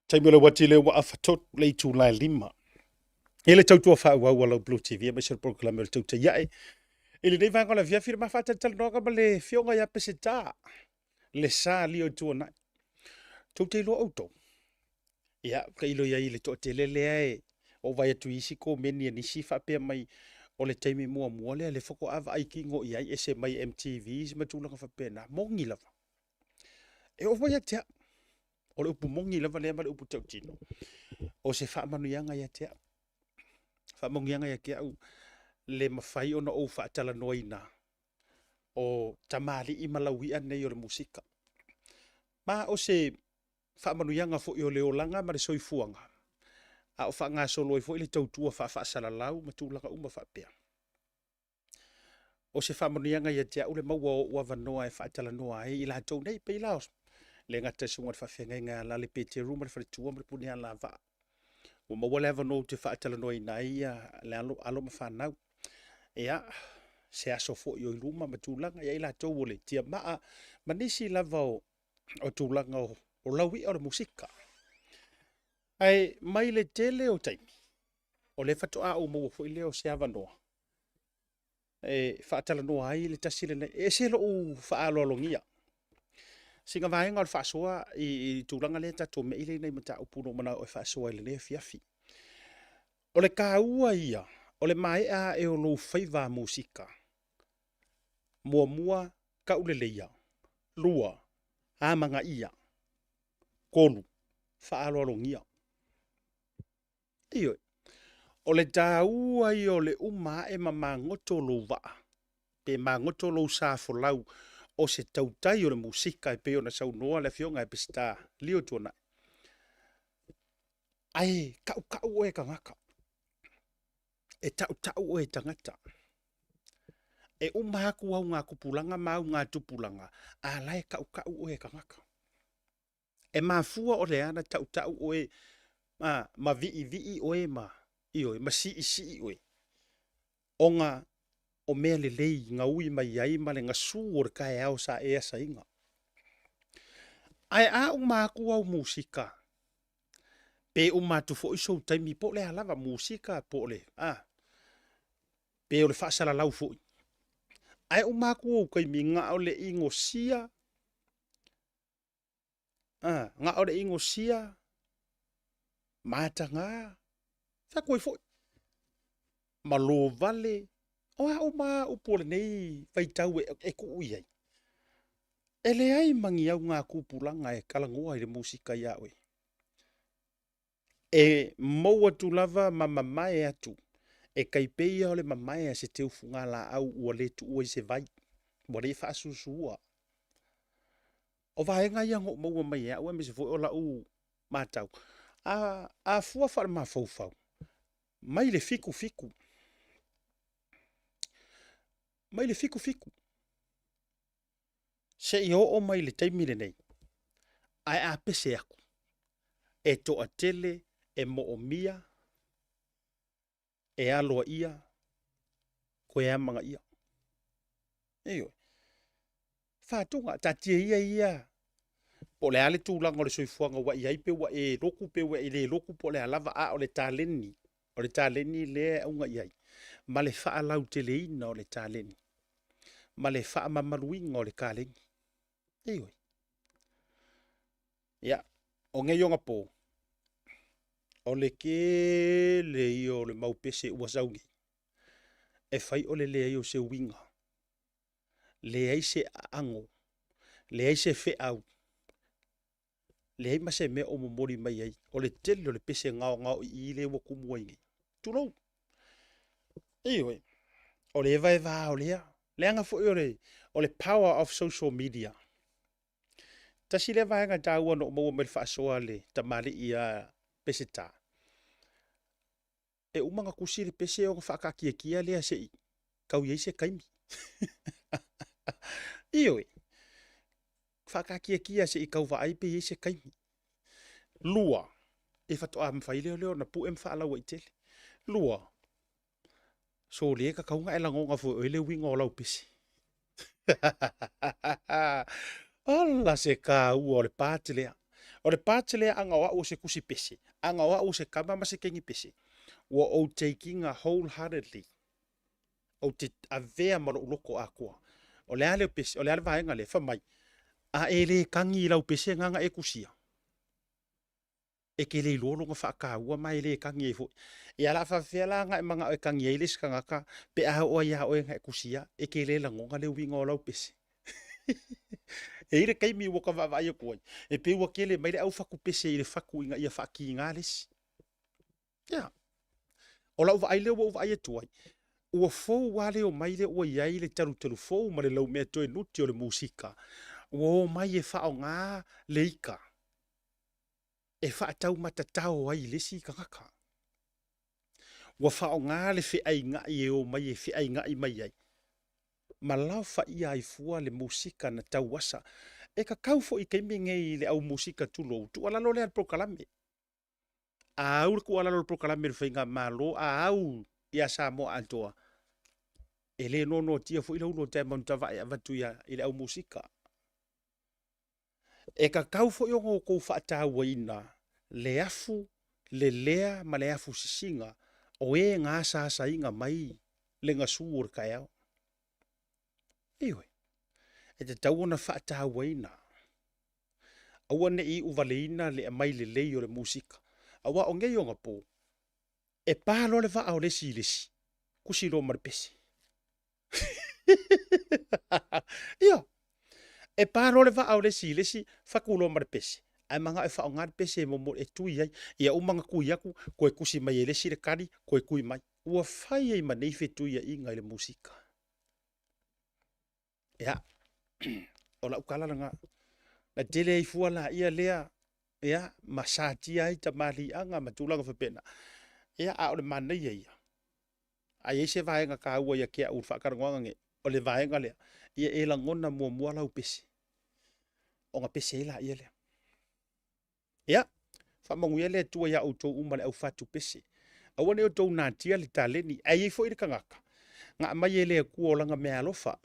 taimele wati le wa afatot le tu lai lima. Ele tautua fa wa wa Blue TV ma ser program el tauta ya. Ele nei vanga la via firma fa tal noga ba le fionga ya Pesetā Lesā Ilalio Tuanai. Tauta lo auto. Ya, ka ilo ya ile to te lele ai o vai atu isi ko meni ni si fa pe mai o le taimi mua le foko ava ai ki ngo ia SMI MTV ma tu langa fa pe na mongi lava. E o vai atia o le upu mongi lava le ma le upu tautino. O se fa manu yanga ya tia. Fa mongi yanga ya ke au le mafai ona o fa tala noina. O tamali i malawi ane o le musika. Ma o se fa manu yanga fo i o le olanga ma le soifuanga. A o fa ngā solo i fo i le tautua fa salalau ma tūlanga uma fa pia. O se fa manu yanga ia tia ule maua o wavanoa e fa tala noa e i la tau nei pe i laos. Le ngata sunga fa fenga inga la le pete ruma le fa tua ma le puni la va. O maua le wavanoa te fa tala noa i nai le alo ma whanau. Ia, se aso fo i o luma ma tūlanga ia ila tau ole tia maa manisi lava o tūlanga o lawi o le musika. Ai mai le tele o taimi. O le fatoa o mo fo i leo se avanoa. Faatala noa ai le tasi le nei. E se lo u faalolongia. Singa vaenga o le faasoa i tūlanga le tato me ile nei mata upuno mana o faasoa ile le fiafi. O le kāua ia, o le mai a e o lo faiva musika. Mua kauleleia, lua, amanga ia, kolu, faalolongia. Iyo, o le tāua i o le uma e mamangoto lo waa, pe mangoto lo safo lau, o se tautai o le musika e peo na sau noa le fionga e Pesetā Ilalio Tuanai. Ai, kau e kangaka. E tau e tangata. E umaku au ngā kupulanga mau ngā tupulanga. A lai kau e kangaka. E mafua o le ana tau o e ma vii o e ma si o e. O ngā o mea le lei ngā ui mai ai ma le ngā su o le kai au sa e asa inga. Ai a umaku au musika. Pe umatu fo iso taimi po le halava musika po le. Pe o le whaasala lau fo. Ai umaku o kai mi ngā o le ingo sia. Ngā o le ingo sia. Mata ngā. Whakoi fo. Malo vale. O a uma upole nei vaitau e ku uiai. E le ai mangi au ngā kupulanga e kalangoa i le musika ia oe. E maua tu lava mamamae atu. E kaipeia o le mamae se te ufunga la au ua le tu ua i se vai. Ua le whaasusua. O vaenga ia ngok maua mai ea ua me se foi o la u matau. A fua whare ma faufau. Mai le fiku. Mai le fiku. Se i o mai le taimile nei. Ai a pese aku. E toa tele, e mo o mia, e aloa ia, ko e amanga ia. Eyo. Whātunga, tatia ia. Po le ale tūlanga o le soifuanga wa iai pe wa e roku pe wa e le roku po le alava a o le tāleni. O le tāleni le aunga iai. Ma le wha lau te le ina o le tāleni. Ma le wha mamaruinga o le kālengi. Eyo. Ia, o nge yonga po. O le ke le i o le maupese ua saungi. E whai o le i o se winga. Le ai se ango. Le ai se fe au. Le ai ma se mea o momori mai ai. O le tele o le pese ngao i le waku muaingi. Tulou. Eyo e. O le eva o lea. Le anga fo o le power of social media. Tasi le vaenga tāua no maua me le whaasoa le tamari i a Pesetā. E umanga kusi le pese o whakakia lea se i. Kau iei se kaimi. Iyo e. Whakakia se i kau wa aipe iei se kaimi. Lua. E whatoa mwhai leo na pu whaalau i tele. Lua. So le ka kaunga e langonga fo o le winga o lau pese. Ala se ka ua o le pātelea. O le pātelea anga wa o se kusi pese. Anga wa o se kamama se kengi pese. Wa o taking a wholeheartedly. O te avea maro uloko a kua. O le ale pese, o le ale vaenga le whamai. A e le kangi lau pese nganga e kusia. E ke le lolonga whaka ua mai le kangi e fo. E ala whawhela nga e manga o e kangi e les kangaka. Pe a o ia o e nga e kusia. E ke le langonga le winga o lau pese. E ire kaimi waka vavai o kuai. E pe ua kele mai le au whaku pese i le whaku inga ia whaki ngā les. Ia. O lau vai leo wa vai tuai. Ua fou wale o mai le ua iai le taru fou ma le lau mea toe nuti o le musika. Ua o mai e whao ngā leika. E whaatau matatau ai lesi kangaka. Ua whao ngā le whiai ngai e o mai e whiai ngai mai ai. Ma lau whai ai fua le musika na tau wasa. E ka kau fo i keimi ngei le au musika tulo. Tu alalo le al prokalame. A au ku alalo le prokalame le whainga malo. A au ia Samoa antoa. e le no tia fo ilo no te man tava e avatu ia ile au musika e ka kau fo yo ko fa ta waina le afu le lea ma le afu sisinga o e ngā sa inga mai le ngā suur kai au iwe e te tau ona fa ta waina aua ne i uvaleina le mai le lei o le musika aua o ngei o ngapo e palo le va o le silisi kusiro marpesi ia e palo le va o le silisi fakulo marpesi ai manga e fa o ngar pese mo e tui ai ia umanga ku yaku ko e kusi mai ele sire kari ko e kui mai ua fai ai manei fe tui ia inga le musika ia ola ukala nga na tele i fuala ia lea ia masati ai tamali anga matulanga fa pena ia a o le mana ia ai se vaenga ka ua ia ke u fa karangonga nge o le vaenga le ia e la ngona mua lau pese o nga pese la ia le ia fa mangu ia le tua ia auto uma le au fatu pese a wane o tou na tia le taleni ai fo i kangaka nga mai ele ku o langa me alofa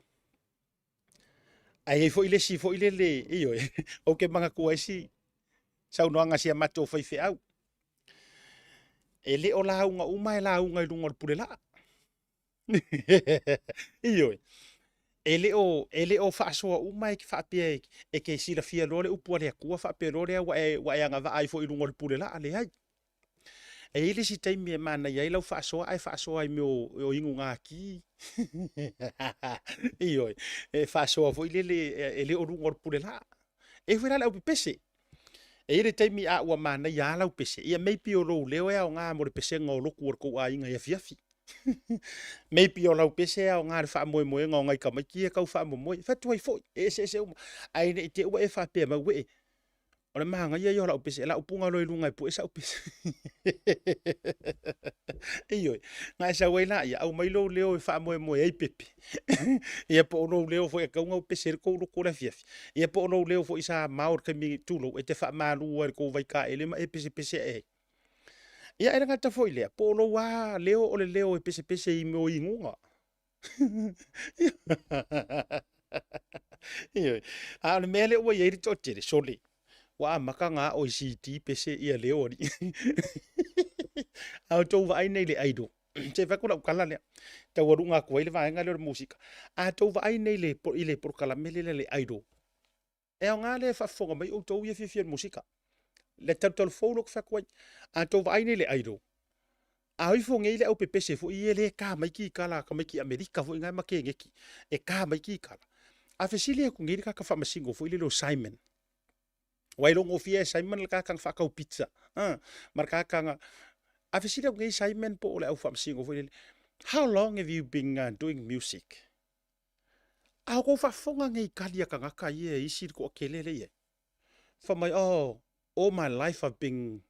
ai fo ile si fo ile le io o ke manga ku ai si sau no anga sia mato fai fe au ele o la unga uma la unga i lunga pule la io ele o fa so uma ki fa pe e ke si la fia lore upu le ku fa pe lore wa anga va ai fo i lunga pule la ale ai e ele si tai me mana ia lau fa so ai me o ingu nga ki io e fa so fo ele o lunga pule la e foi la o pese e ele tai mi a wa mana ia lau pese ia me pi o lo leo e o nga mo pese ngolo ku ko a inga ia fiafi me pi o lau pese o nga fa mo nga ngai ka mai ki ka fa mo fa tu ai foi e se ai ne te o e fa pe ma we o le mahanga ia io la upese la upunga loi lunga pu esa upese iyo nga esa weila ia au mai lo leo e fa mo ai pepe ia po no leo foi ka nga upese ko lo ko la fiafi ia po no leo foi sa maur ka mi tulo e te fa malu er ko vai ka ele ma e pese e ia era ngata foi le po lo wa leo o le leo e pese I mo ingunga iyo a le mele o ia ri totere sole wa makanga o si ti pese ia leo ni au to vai nei le aido se fa kula kala le ta warunga ko ile va nga le musika a to vai nei le por ile por kala mele le aido e nga le fa fonga mai o to ia fi musika le total folo fa ko a to vai nei le aido a i fonga ile o pese fo ile ka mai ki kala ka mai ki amerika fo nga makenge ki e ka mai ki kala a fesile ko ngi ka fa masingo fo ile lo Simon wailong ofia Simon le kakang fa kau pizza mar kakang afisida ngai Simon po le au fam singo foi how long have you been doing music a ko fa fonga ngai kalia kanga ka ye isir ko kelele ye for my all my life I've been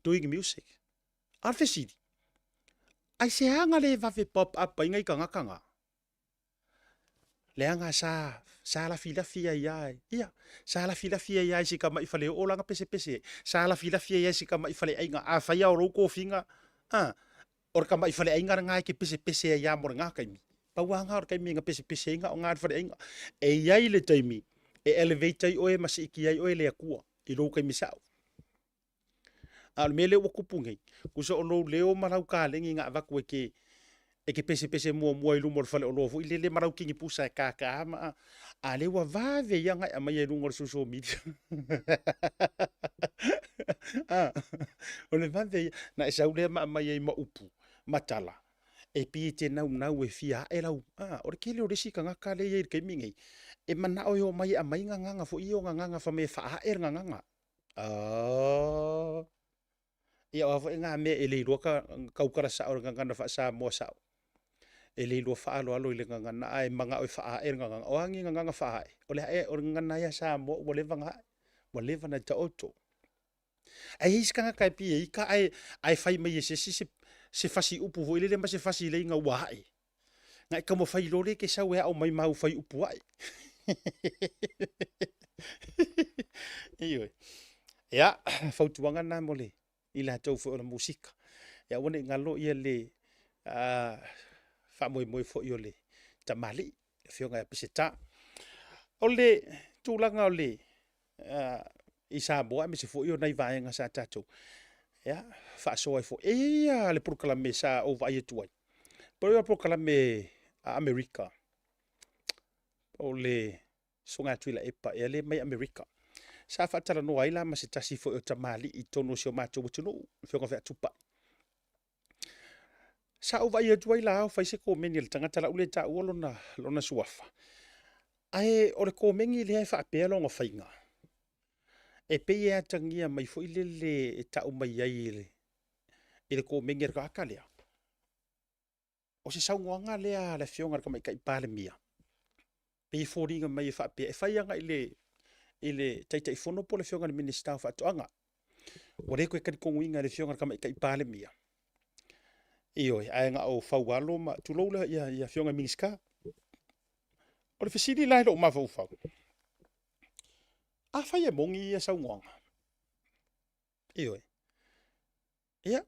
doing music afisidi ai se hanga le va fe pop up ngai kanga le anga sa la fila fia ia sa la fila fia ia si kama ifale o langa pese sa la fila fia ia si kama ifale ainga a fa ia ro ko finga or kama ifale ainga nga ke pese ia mor nga kai mi pa wa nga kai mi nga pese nga nga fale ainga e ia le taimi e elevate o e masi ki ai o le akua I ro kai mi sa al mele o kupungai ku so lo leo marau ka lengi nga va ko ke e ke pese mua I lumor fale o lofu I le marau kingi pusa e kaka ama a le wa vave ia ngai ama ia lumor social media o le vave na e saule ama ia ma upu matala e pi te nau e fia e lau o le kele o le sika ngaka le ia ke mingi e mana o yo mai ama inga nganga fo io nganga fa me fa e nganga ia wa fo nga me ele roka kaukara sa o nganga fa sa mo sa e le lo fa alo I le nganga ai manga o fa e nganga o angi nganga fa o le e o ngana ia sa mo o le vanga o le vana ta auto ai iska ka pi e ka ai fai mai se fasi upu vo ile ma se fasi le nga wa ai ngai ka mo fai lo le ke sa we o mai mau fai upu ai iyo ya fautuanga na mole ila tau fo la musika ya wone ngalo ia le whamoe fo i o le tamali, le whionga Pesetā. O le tūlanga o le i Samoa, me se fo i o nei vaenga sa tātou. Ia, whaasoa i fo. Ia, le proklame sa o vai tuai. Pero ia proklame a Amerika. O le Songwriter Lesā Pesetā e le mai Amerika. Sa whaatara no aila ma se tasi fo i o tamali i tono si o mātou watunu, whionga whea tupa. Sa o vai tuai la au whaise ko meni le tangata la ule ta ua lona suafa. Ai, o le ko mengi le hai whaapea longa whainga. E pei e atangia mai fo i le tau mai ai i le ko mengi raka aka lea. O se saungoanga lea le whionga raka mai kai pāle mia. Pei fōringa mai e whaapea. E whaianga i le taitai whono po le whionga le minister o whaatoanga. O re koe kari konguinga le whionga raka mai kai pāle mia. Ioi, aenga o whaualo ma tuloula ia whionga mingiska. O le whesiri lai lo ma whau. A whai e mongi ia saungoanga. Ioi. Ia.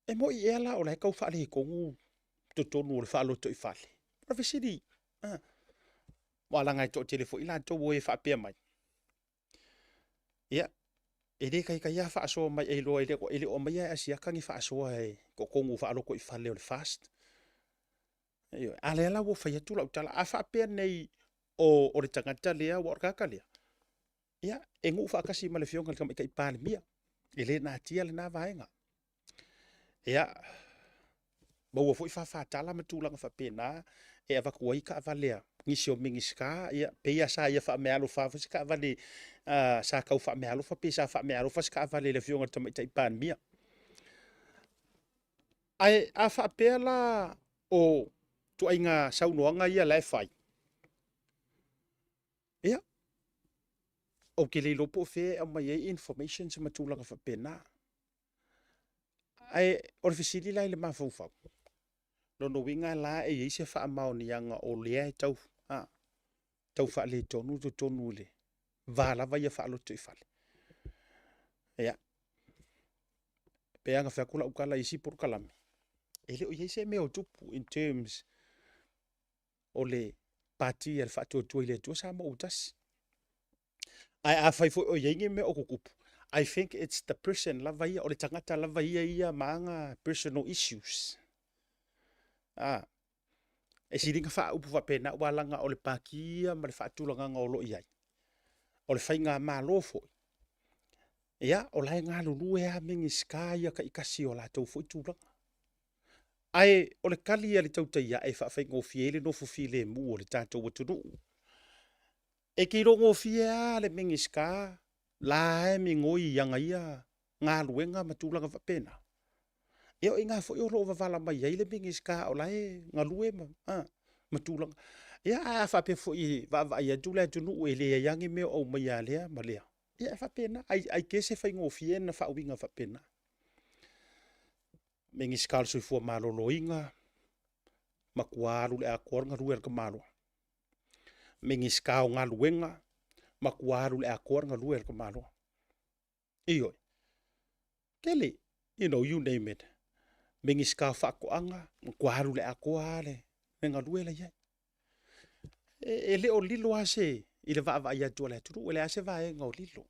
E mo i ela o lai kau whaale he kongu totonu o le whaaloto i whaale. O le whesiri. Walanga i tō telefo ila tō wo e whaapea mai. Ia. E re kai ia whaasoa mai e loa ele o mai a siakangi whaasoa e ko kongu whaaloko i whaale o le fast. Ioi. A le ala wo whaiatu lau tala. A whaapea nei o le tangata lea wa orkaka lea. Ia, e ngu whaakasi ma le whionga le kamai kai pāle mia. E le nā tia le nā vaenga. Ia, maua fo i whawhatala ma tūlanga whapena e avaku ai ka avalea. Ngisi o mingiska, ia, peia sa ia whamealo whawhasi ka avale sa kau whamealo whape, sa whamealo whasi ka avale le whionga le kamai kai pāle mia. Ai, a whapea la o tuainga saunoanga ia lai whai. Ia. O ke le lopo fe o mai information sa matulanga whapena. Ai, o le whisiri lai le mawhauwhau. Lono winga la e eise wha amao ni anga o lea e tau. Tau wha le tonu le. Vālava ia wha aloto i whale. Ia. Peanga whakula ukala isi por kalame. E leo eise me o tupu in terms o le pati al whaatotua i le tua sa ma utasi. Ai a fai fo o yenge me o kukupu. I think it's the person lava ia, o le tangata lava ia maanga personal issues. E siringa wha upu whapena walanga o le pakia ma le whaatulanga ngā olo iai. O le whainga mā lofo. Ia, o lai ngā lulu e a mingi skaya ka ikasi o la tau fo i tūlanga. Ai, o le kali a le tautai ia e wha whainga o fiele no fufi le mu o le tātou watunu. E ki rongo fia le mingi ska, la e mingoi yanga ia ngā luenga matulanga whapena. Eo i ngā fo i oro wavala mai ai le mingi ska o lai ngā lue matulanga. Ia a whape fo i wawa ia tula tunu e lea yangi meo au mai a lea ma lea. Ia whapena, ai kese whaingo fia na whauinga whapena. Mingi ska soi fua malolo inga, makuaru le a koranga ruer ka malua. Mingi ska o ngā luenga, makuaru le a koranga ruer ka malua. Ioi. Kele, you name it. Mingi ska whakoanga, makuaru le a koare, ngā ruela iai. E leo lilo ase, i le vaa ia tua le turu, ele ase vae ngau lilo,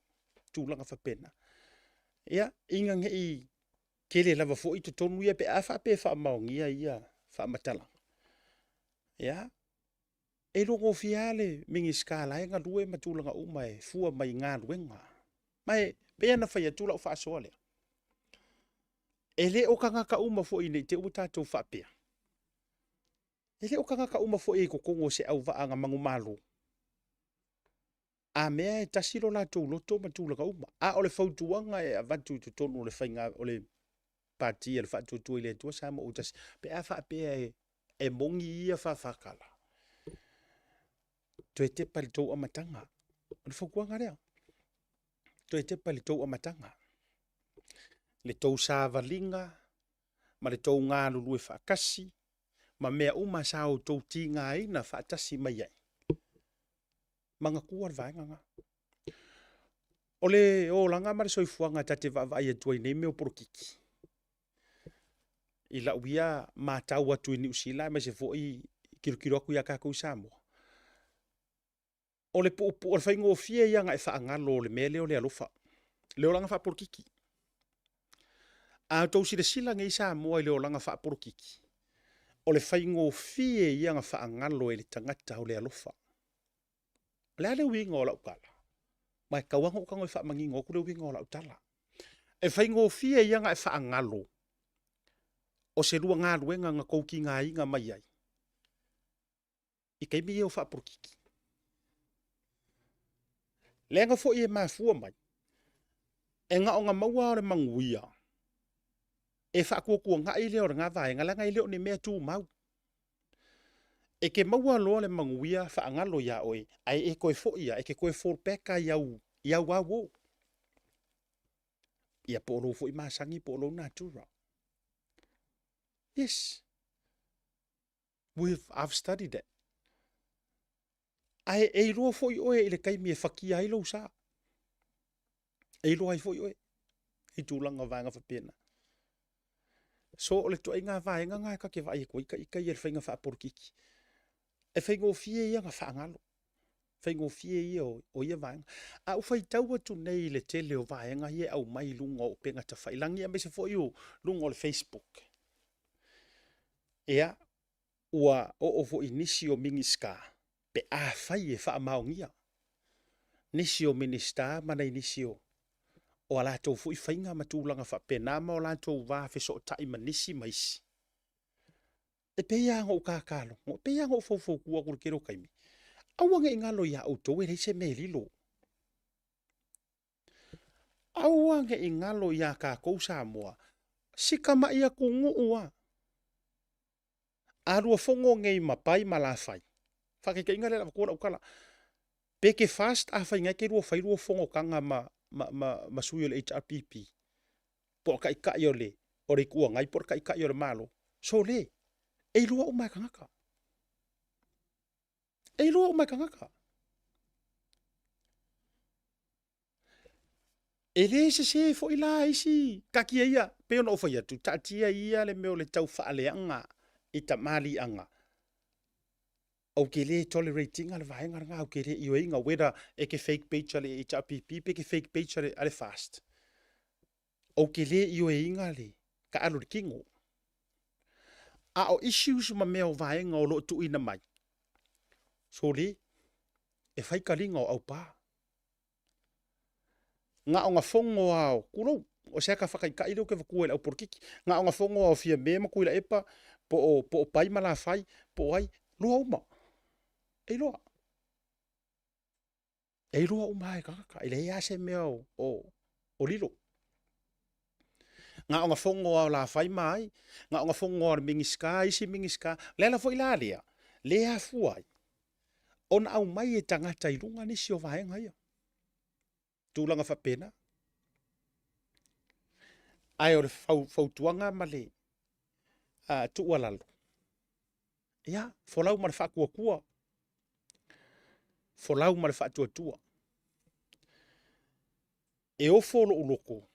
tūlanga whapena. Ia, inga ngei, kele lava fo i tonu ia pe a whape whamaongia ia, whamatalanga. Ia, e rongo fiale, mingi ska lai ngā rue matulanga umai, fua mai ngā ruenga. Mai, pea na whaia tūla o whaasoa lea. E le o kanga ka uma fo i nei te utatou whapea. E le o kanga ka uma fo i kokongo se au vaanga mangu malo. A mea e tasiro la tau loto matulanga uma. A ole fautuanga e avatu tu tonu le whainga ole pati e le whaatutu i le tua sama utasi. Pe a whapea e mongi ia whawhakala. To e te pali tau amatanga. Ole whakuanga rea. To e te pali tau amatanga. Le tau sāvalinga, ma le tau ngā lulu e whakasi, ma mea uma sao tau ti ngā ina whaatasi mai ai. Manga kuar vaenganga. Ole o langa mare soifuanga tate vavai e tuai nei meo porokiki. I la uia mātau atu i New Zealand, mai se fo i kiro aku ia kākou Samoa. O le po o le whaingo fia ia nga e whaangalo o le mea leo le alofa. Leo langa whaporokiki. A tau si le sila ngai Samoa i leo langa whaporokiki. O le whaingo fia ia nga whaangalo e le tangata o le alofa. Le ale winga o la ukala. Mai kawango kango e whaamangingo o kure winga o la utala. E whaingo fia ia nga e whaangalo. O se rua ngā ruenga nga kouki ngā inga mai ai. I kaimi e o whaporokiki. Lenga fo i e mafua mai. E nga o nga maua o le manguia. E whaakua ngā i leo ngā vaenga langa i leo ni mea tū mau. E ke maua loa le manguia whaangalo ia oe. Ai e koe fo ia, e ke koe fallbacka iau au. Ia po lo fo i masangi po lo natura. Yes. I've studied that. Ai e loa fo i oe i le kaimi e whakia ai lo sa. E loa i fo i oe. I tūlanga vaenga whapena. So o le toa i ngā vaenga ngā ka ke vai e koe ika i e whainga whaaporokiki. E whaingo fie ia ngā whaangalo. Whaingo fie ia o ia vaenga. A uwhai tau atu nei le tele o vaenga ia au mai lunga o penga ta whailangi a me se fo i o lunga o le Facebook. Ea, ua o fo i nisi o mingiska. Pe a whai e wha maongia. Nisi o minista mana i nisi o. O ala tau fo i whainga matulanga wha penama o la tau wā wheso o tai manisi maisi. E peia ngō kākalo. Ngō peia ngō fau kua kuru kero kaimi. Awanga i ngalo ia auto e reise me lilo. Awanga i ngalo ia kākou Samoa. Sika ma ia kungu ua. Arua fongo ngei mapai malawhai. Whakeke inga lela wakora ukala. Peke fast a whai ngai ke rua whai rua fongo kanga masui o le HRPP. Por ka i o le. O re kua ngai por ka i o le malo. So le. E rua o mai kangaka. E rua o mai kangaka. E le se fo ila isi. Kakia ia. Peo no whai atu. Tatia ia le meo le tau whaaleanga. I ta mali anga. Au ke le tolerating ala vaenga nga au ke le i oinga wera e ke fake page ale HRPP pe ke fake page ale fast. Au ke le i oinga le ka alo kingo. A o issues ma mea o vaenga o lo tu ina mai. So le e whai ka ringa au pa. Nga o nga fongo au kuro o se ka whakai ka ilo ke wakua au porkiki. Nga o nga fongo au fia mema kuila epa po pai mala fai po ai lua uma. E loa umai kaka. Ele ia se mea o lilo. Nga o nga fongo au la fai mai. Nga o nga fongo au mingiska, isi mingiska. Lela fo ila lea. Lea fuai. Ona au mai e tangata i runga nisi o vaenga ia. Tūlanga whapena. Ai o le fautuanga male. Tua lalo. Ia, folau ma le whakua. Folau ma le whaatua. E o folo uloko.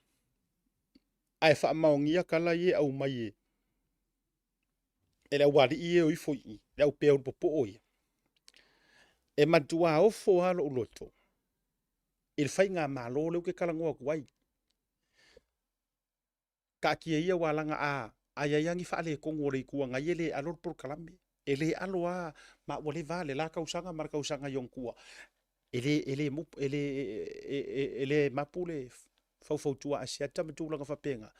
Ai whaamaongia kala ie au mai e. E le wari ie o ifo i. Le au peo popo o ia. E matua o fo halo uloto. Il fai ngā malo leu ke kalangoa kuai. Ka kia ia walanga a. Ayayangi whaale kongo rei kua ngai ele alor por kalambe. Ele aloa ma wale vale la kausanga mar kausanga yonkua. Ele mapule fau tua asia tamatulanga whapenga.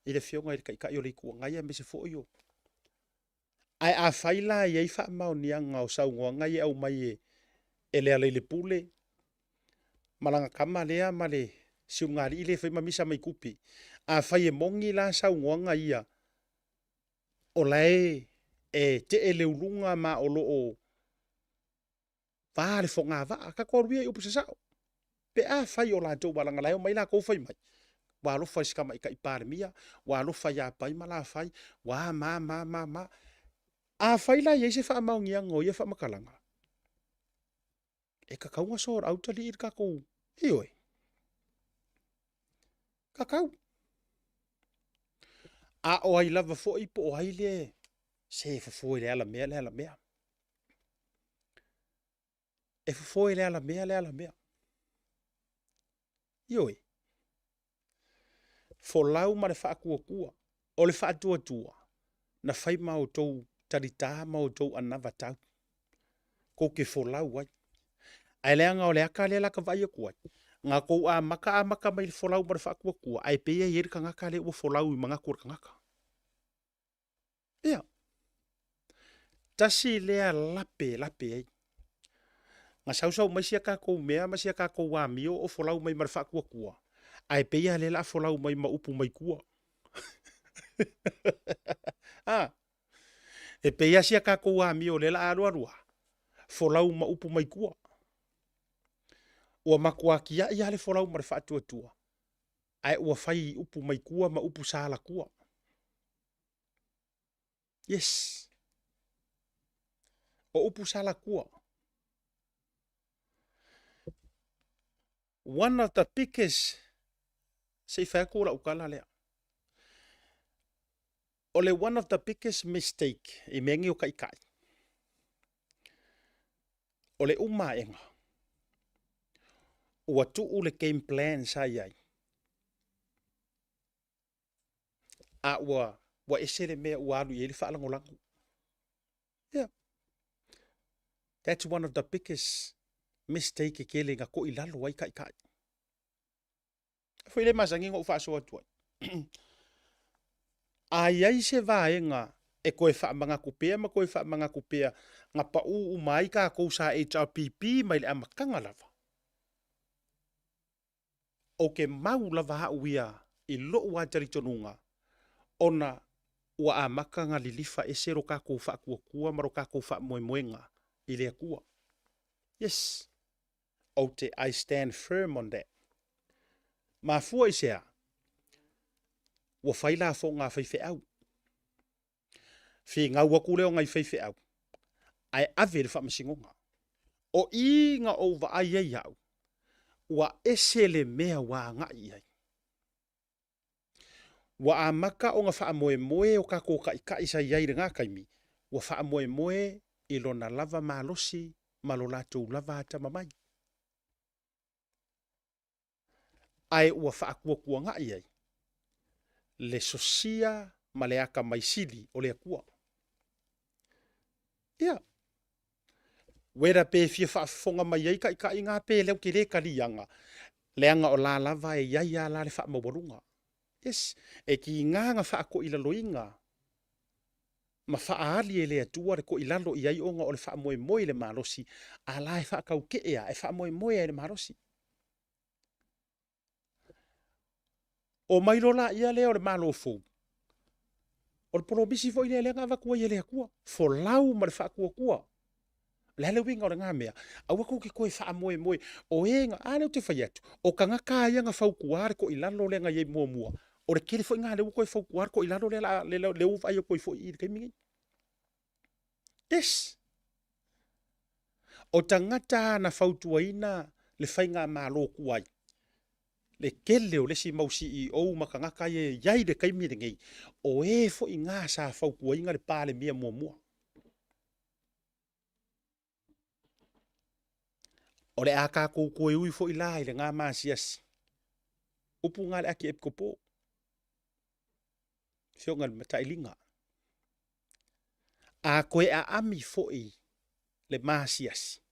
Ele fionga ele kai ole kua ngai me se fo yo. Ai a faila ye fa maunianga o saunga ngai au mai ele ale le pule. Malanga kama lea male siungari ile fa mamisa mai kupi. A fai mongi la saunga ia. O lai e te ele ulunga ma o loo vale fo ngā vaa ka korwia i upu se sao. Pe a fai o la tau walanga lai o mai la kou fai mai. Wa lo fai skama i ka i pare mia. Wa lo fai a pai ma la fai. Wa ma. A fai la ye se wha maungia ngo ia wha makalanga. E ka kaunga sor autali i ka kou. Ioi. Ka kau. A o ai lava fo i po ai le se fo le ala mea. E fo le ala mea. Ioi. Fo lau ma le wha kua. O le wha tua. Na whai mau tau tarita mau tau anawa tau. Ko ke fo lau ai. Ai leanga o le aka le laka vai kuai. Ngā kou a maka mai le fo lau ma le wha kua. Ai peia i erika ngaka le ua fo lau i mga kua ngaka. Ia. Tasi lea lape ai. Ngā sausau mai sia ka kou mea, mai sia ka kou wā mio o folau mai ma le wha kua. Ai peia le la folau mai ma upu mai kua. E peia sia ka kou wā mio le la arua. Folau ma upu mai kua. Ua makua kia ia le folau ma le wha tua. Ai ua fai upu mai kua ma upu sala kua. Yes. O upu sala kua. One of the biggest sei whea kōra ukala lea. Ole one of the biggest mistake I mengi o kai. Ole umaenga. Ua tuu le game plan sa iai. A ua esere mea ua alu i ele whaalangolangu. Yeah. That's one of the biggest mistake kele nga ko ilalo wai kai. Foi le masangi ngo fa so atu. Ai se vaenga e koe wha manga kupea ma koe wha manga kupea nga pa u mai ka ko sa HRPP mai le amakanga lava. O ke mau lava hauia I lo ua taritonunga ona ua amakanga lilifa e sero ka ko wha kua maro ka ko wha moenga I le kua. Yes. Ote, I stand firm on that. Ma fua I sea. Wa whaila fo ngā whaife au. Whi ngā waku leo ngai whaife au. Ai ave le whamasingonga. O I ngā o wa ai ai au. Wa esele mea wa ngai ai. Wa amaka o ngā whaamoe o ka ko kai sa iai ngā kaimi. Wa whaamoe I lona lava malosi malolatou lava ata mamai. Ai ua whaakua ngai ai. Le sosia ma le aka maisili o le akua. Ia. Wera pe fia whaafonga mai ai kai ngā pe leo ke le karianga. Leanga o la lava e iai a la le whaamawarunga. Yes. E ki ngā whaako ilaloinga. Ma whaali e le atua re ko ilalo iai onga o le whaamoe le marosi. A la e whaakau ke ea e whaamoe e le marosi. O mairo la ia leo le malo fou. O le poromisi fo ile ngā wakua i le akua. Fo lau ma le whaakua kua. Le hele winga o le ngā mea. Aua kou ke koe whaamoe. O e ngā ane o te whai atu. O ka ngaka ia ngā whaukuare ko ilalo le ngā iei mua. O le kere fo ngā leu koe whaukuare ko ilalo le uwai o koe fo i le keimingi. Yes. O tangata na whautuaina le whai ngā malo kuai. Le kele o le si mau CEO makangaka ye yai de kai mire ngai o e fo I ngā sa fau kua inga le pāle mia mua. O le aka kou koe ui fo I lai le ngā māsiasi. Upu ngā le aki epikopo. Fio ngā le matailinga. A koe a ami fo I le māsiasi.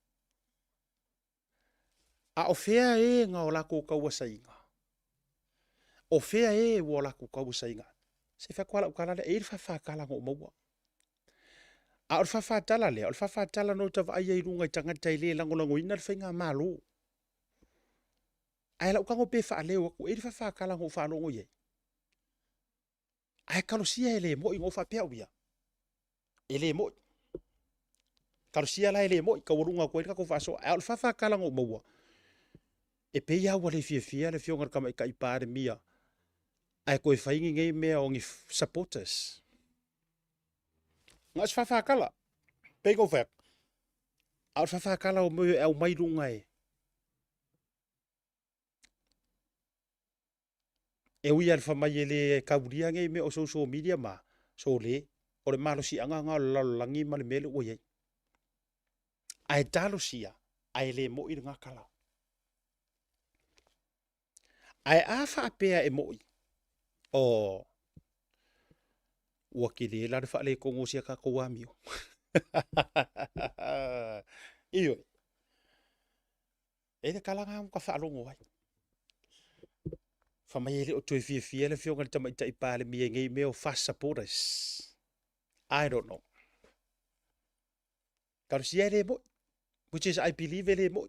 A o fea e ngā o lako kaua sainga. O fea e wo lako kaua sainga. Se fea kuala ukala le e le whawhakala ngō maua. A o le whawhatala lea, o le whawhatala no tawa ai ai runga I tangata I le langolango ina le whainga malo. Ai la ukango pe wha leo aku e le whawhakala ngō whanongo iei. Ai kalosia e le mo I ngō whapea uia. E le mo. Kalosia la e le mo I kawarunga koe kako whaso. Ai o le whawhakala ngō maua. E pe ia wale fia le fionga kama I kai pāre mia. Ai koe whaingi ngai mea o ngi supporters. Ngā is whawhakala. Pe ko whak. Au whawhakala o mui au mairunga e. E ui alfa mai ele kauria nge me o social media ma. So le, o le malo si anga ngā lalangi ma le mele ua iei. Ai talo sia, ai le mo i ngā kala. Ai a whaapea e moi. O, ua ki le la wha le kongo sia ka koua mio. Iyo. E le kala ngā mga whaalongo ai. Whamai o tue fia le whionga le tamaita i pāle mi e ngei meo fast supporters. I don't know. Karo si le moi. Which is I believe le moi.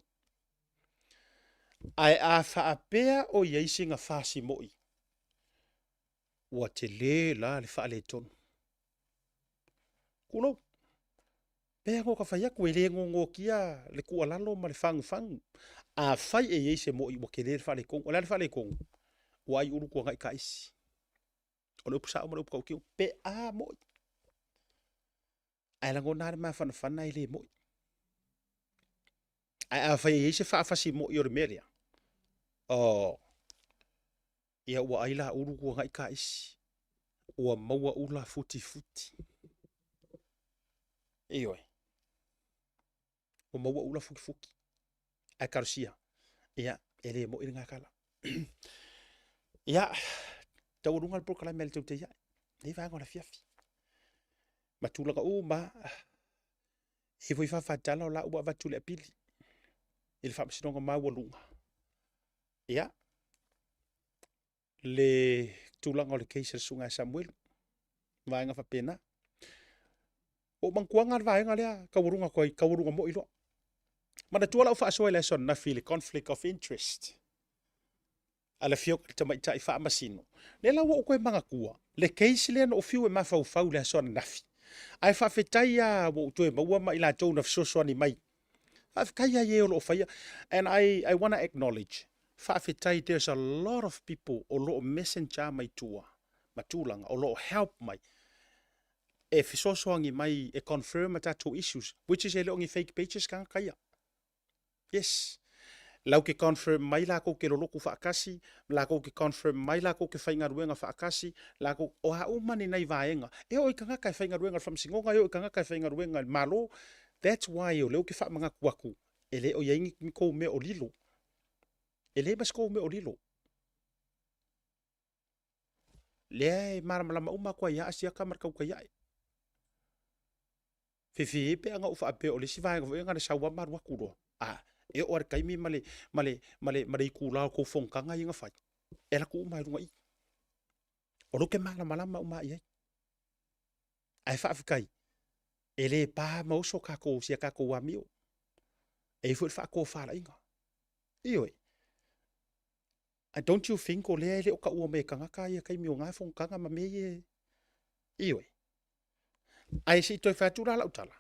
Ai a whaapea o iaisi ngā whasi moi. Ua te le la le wha le tonu. Kulo. Pea ngō ka whaiaku e le ngō kia le kua lalo ma le whangu. A whai e iaisi moi ua ke le wha le kongu. O le wha le kongu. Ua ai uru kua ngai ka isi. O le upusao ma le upukau kiu. Pe a moi. Ai lango nare maa whana i le moi. Ai a whai e iaisi whaafasi moi o le melia. O. Ia ua ai la uru kua ngai ka isi. Ua maua ula futi. Ioi. Ua maua ula fuki. Ai karosia. Ia, ele mo i ngā kala. Ia, tau runga le prokalai mele tau te iai. Nei vanga la fiafi. Matulanga ma. E voi whawhatala o la ua vatule a pili. Ele whamasinonga maua lunga. Ia. Le tulanga o le keisa sunga Samuel. Vaenga whapena. O mangkuanga vaenga lea. Kaurunga mo ilo. Mana tuala o whaasoa le son na feel conflict of interest. Ala fio te mai tai wha masino. Le la o koe manga kua. Le keisi le no o fiu e mawhau le son nafi. Ai whawhetai a wo toe maua mai la tau na fisosoani mai. Whawhetai a ye o lo whaia. And I want to acknowledge. Whawhetai, there's a lot of people o lo messenger mai tua. Matulanga, o lo help mai. E fisosoangi mai e confirm ata two issues. Which is e lo ngi fake pages kanga kaya. Yes. Lau ke confirm mai la ko ke loloku whaakasi, la ko ke confirm mai la ko ke whaingaruenga whaakasi, la ko o ha umani nei vaenga. E o i ka ngaka e whaingaruenga whamsingonga, e o i ka ngaka e whaingaruenga malo. That's why o leo ke whaamanga kuaku. E le o yaingi miko me o lilo. E le mas ko me o lilo. Le e maramalama uma kua ia asia kamarkau ka iae. Fefe pe anga ufa ape o le si vaenga vaenga le sawa marua kuroa. E o ar kaimi male ikula ko fonkanga inga fai. E la ku mai runga i. O lo ke malama uma i ai. Ai fa afikai. E le pa mauso kako sia kako wa mio. E fu fa ko fa la inga. Ioi. And don't you think o le o ka ua me kanga ka ia kai mio nga fonkanga ma me ye. Ioi. Ai si toi fa tura la utala.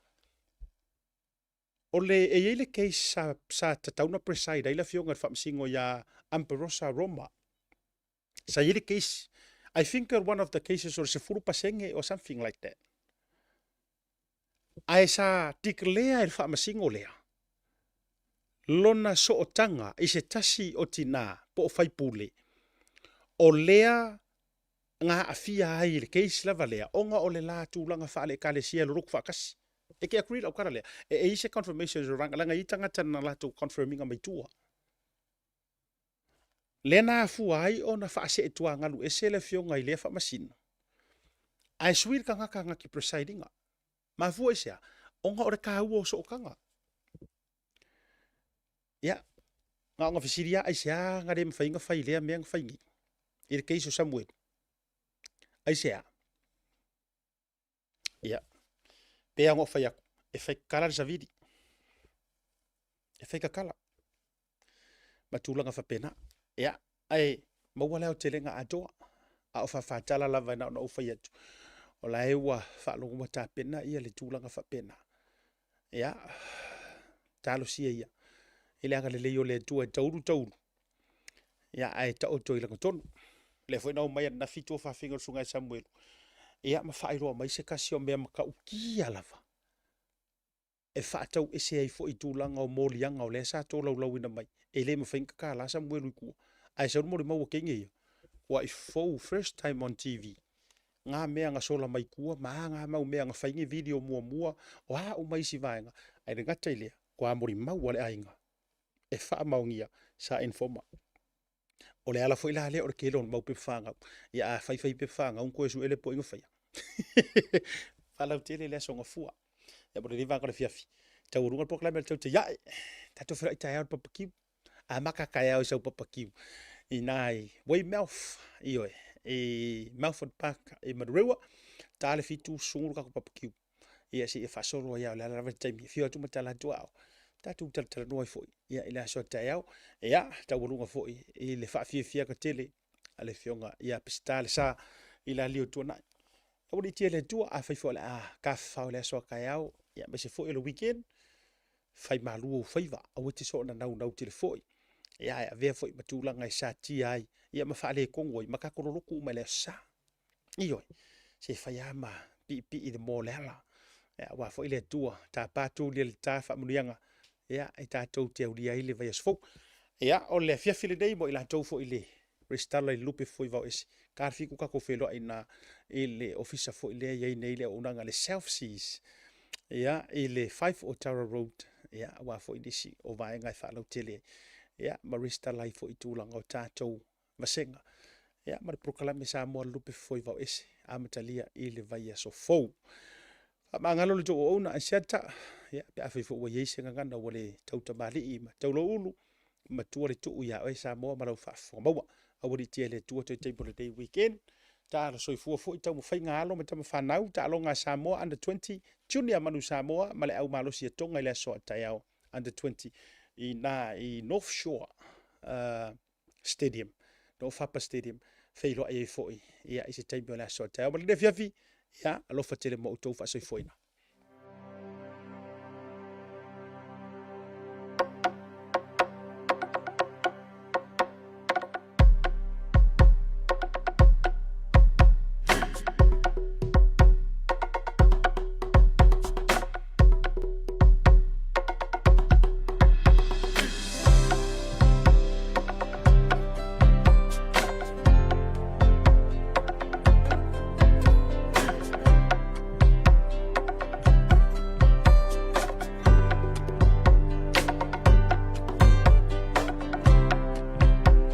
O le e ele case sa tatauna preside ai la fionga whamsingo ya Amperosa Roma. Sa ele case, I think one of the cases or se furu pasenge or something like that. Ai sa tiklea il whamasingo lea. Lona so o tanga i se tasi o tina po o whaipule. O lea ngā awhia ai le case lava lea. Onga o le la tūlanga whaale ka le sia loruk whakasi. E ke agree au kara lea. E ise confirmation o ranga i tangata na lato confirming a mai tua. Le na fua ai o na whaase e tua ngalu e se le fionga i lea whamasino. Ai suir ka ngaka ngaki presidinga. Ma fua isea. Onga ore ka ua o so o kanga. Ia. Nga fisiria ai sea ngare mwhainga whai lea mea ngwhaingi. I le keiso Samuel. Ai sea. Ia. Pea ngō whai aku. E whai kala risa vidi. E whai ka kala. Matulanga whapena. Ia. Ai. Maua leo te lenga adoa. A o whawhatala lava na o whai atu. O la ewa whaalongu mata pena. Ia le tūlanga whapena. Ia. Talo sia ia. Ile anga le leo le tua tauru. Ia. Ai ta o toi langa tonu. Le fwoi nao mai na fito whawhinga sungai Samuel. Ia ma whairoa mai se kasi o mea maka ukia lava. E whaatau e se ai fo i tūlanga o mōlianga o le sa tō lau ina mai. E le ma whainga ka la Samuel i kua. Ai sa rumori maua kenge ia. wa I fou first time on TV ngā mea ngā sola mai kua ma ngā mau mea ngā whaingi video mua o ha o mai si vaenga ai re ngata ilea kua mori mau wale ainga e wha maungia sa informa o le ala fo ila le o le kelon mau pe whanga ia a whai pe whanga un koe su ele po inga whaia whalau tele le songa fua ia mo le vanga le fiafi tau runga poklame le tau te iae tato whira i tai au papakiu a maka kai au sau papakiu I nai way mouth I oe e mouth and park e marewa tale fitu sunguru ka papakiu ia si e fasolo ia la la taimi fio tu matala tu au tatu tala no foi ia ila so tai au ia tau runga foi I le fa fia ka tele ale fionga ia Pesetā Lesā Ilalio Tuanai o di tele tu a fai fo la ka fa le so kai au ia me se foi le weekend fai malu o faiva o te so na nau tele foi ia vea foi matulanga I sa ti ai ia ma fa le kongo I makakoroloku mai le sa io se fai ama pi I de molela ia wa foi le tua ta patu le ta fa munianga ia I ta tau te ulia I le vai asfo ia o le fia fili dei mo I la tau foi le restala I lupe foi va esi kar fiku ka ko felo ina ile officer foi le ia nei le unanga le self seas ia ile 5 Otara Road ia wa foi disi o vai ngai fa lo tele ia marista lai fo itulanga o tātou masenga ia ma proklame sa mo lupe foi va ese amatalia I le vai so fou ma ngalo le to ona seta ia pe afi fo ye senga ngana wole tauta mali ma taulo ulu ma tuare tu ia o sa mo ma lo fa fo ma a wori tele tu to table day weekend ta so fo tau mo fai ngalo ma tama fa nau ta lo nga sa mo under 20 junior manu Samoa ma le au malo si tonga le so taiao under 20 I North Shore Stadium North Upper Stadium feilo ai foi ia ise taimi la so tau ma le fiafi ia alo fa tele mo to fa so foi na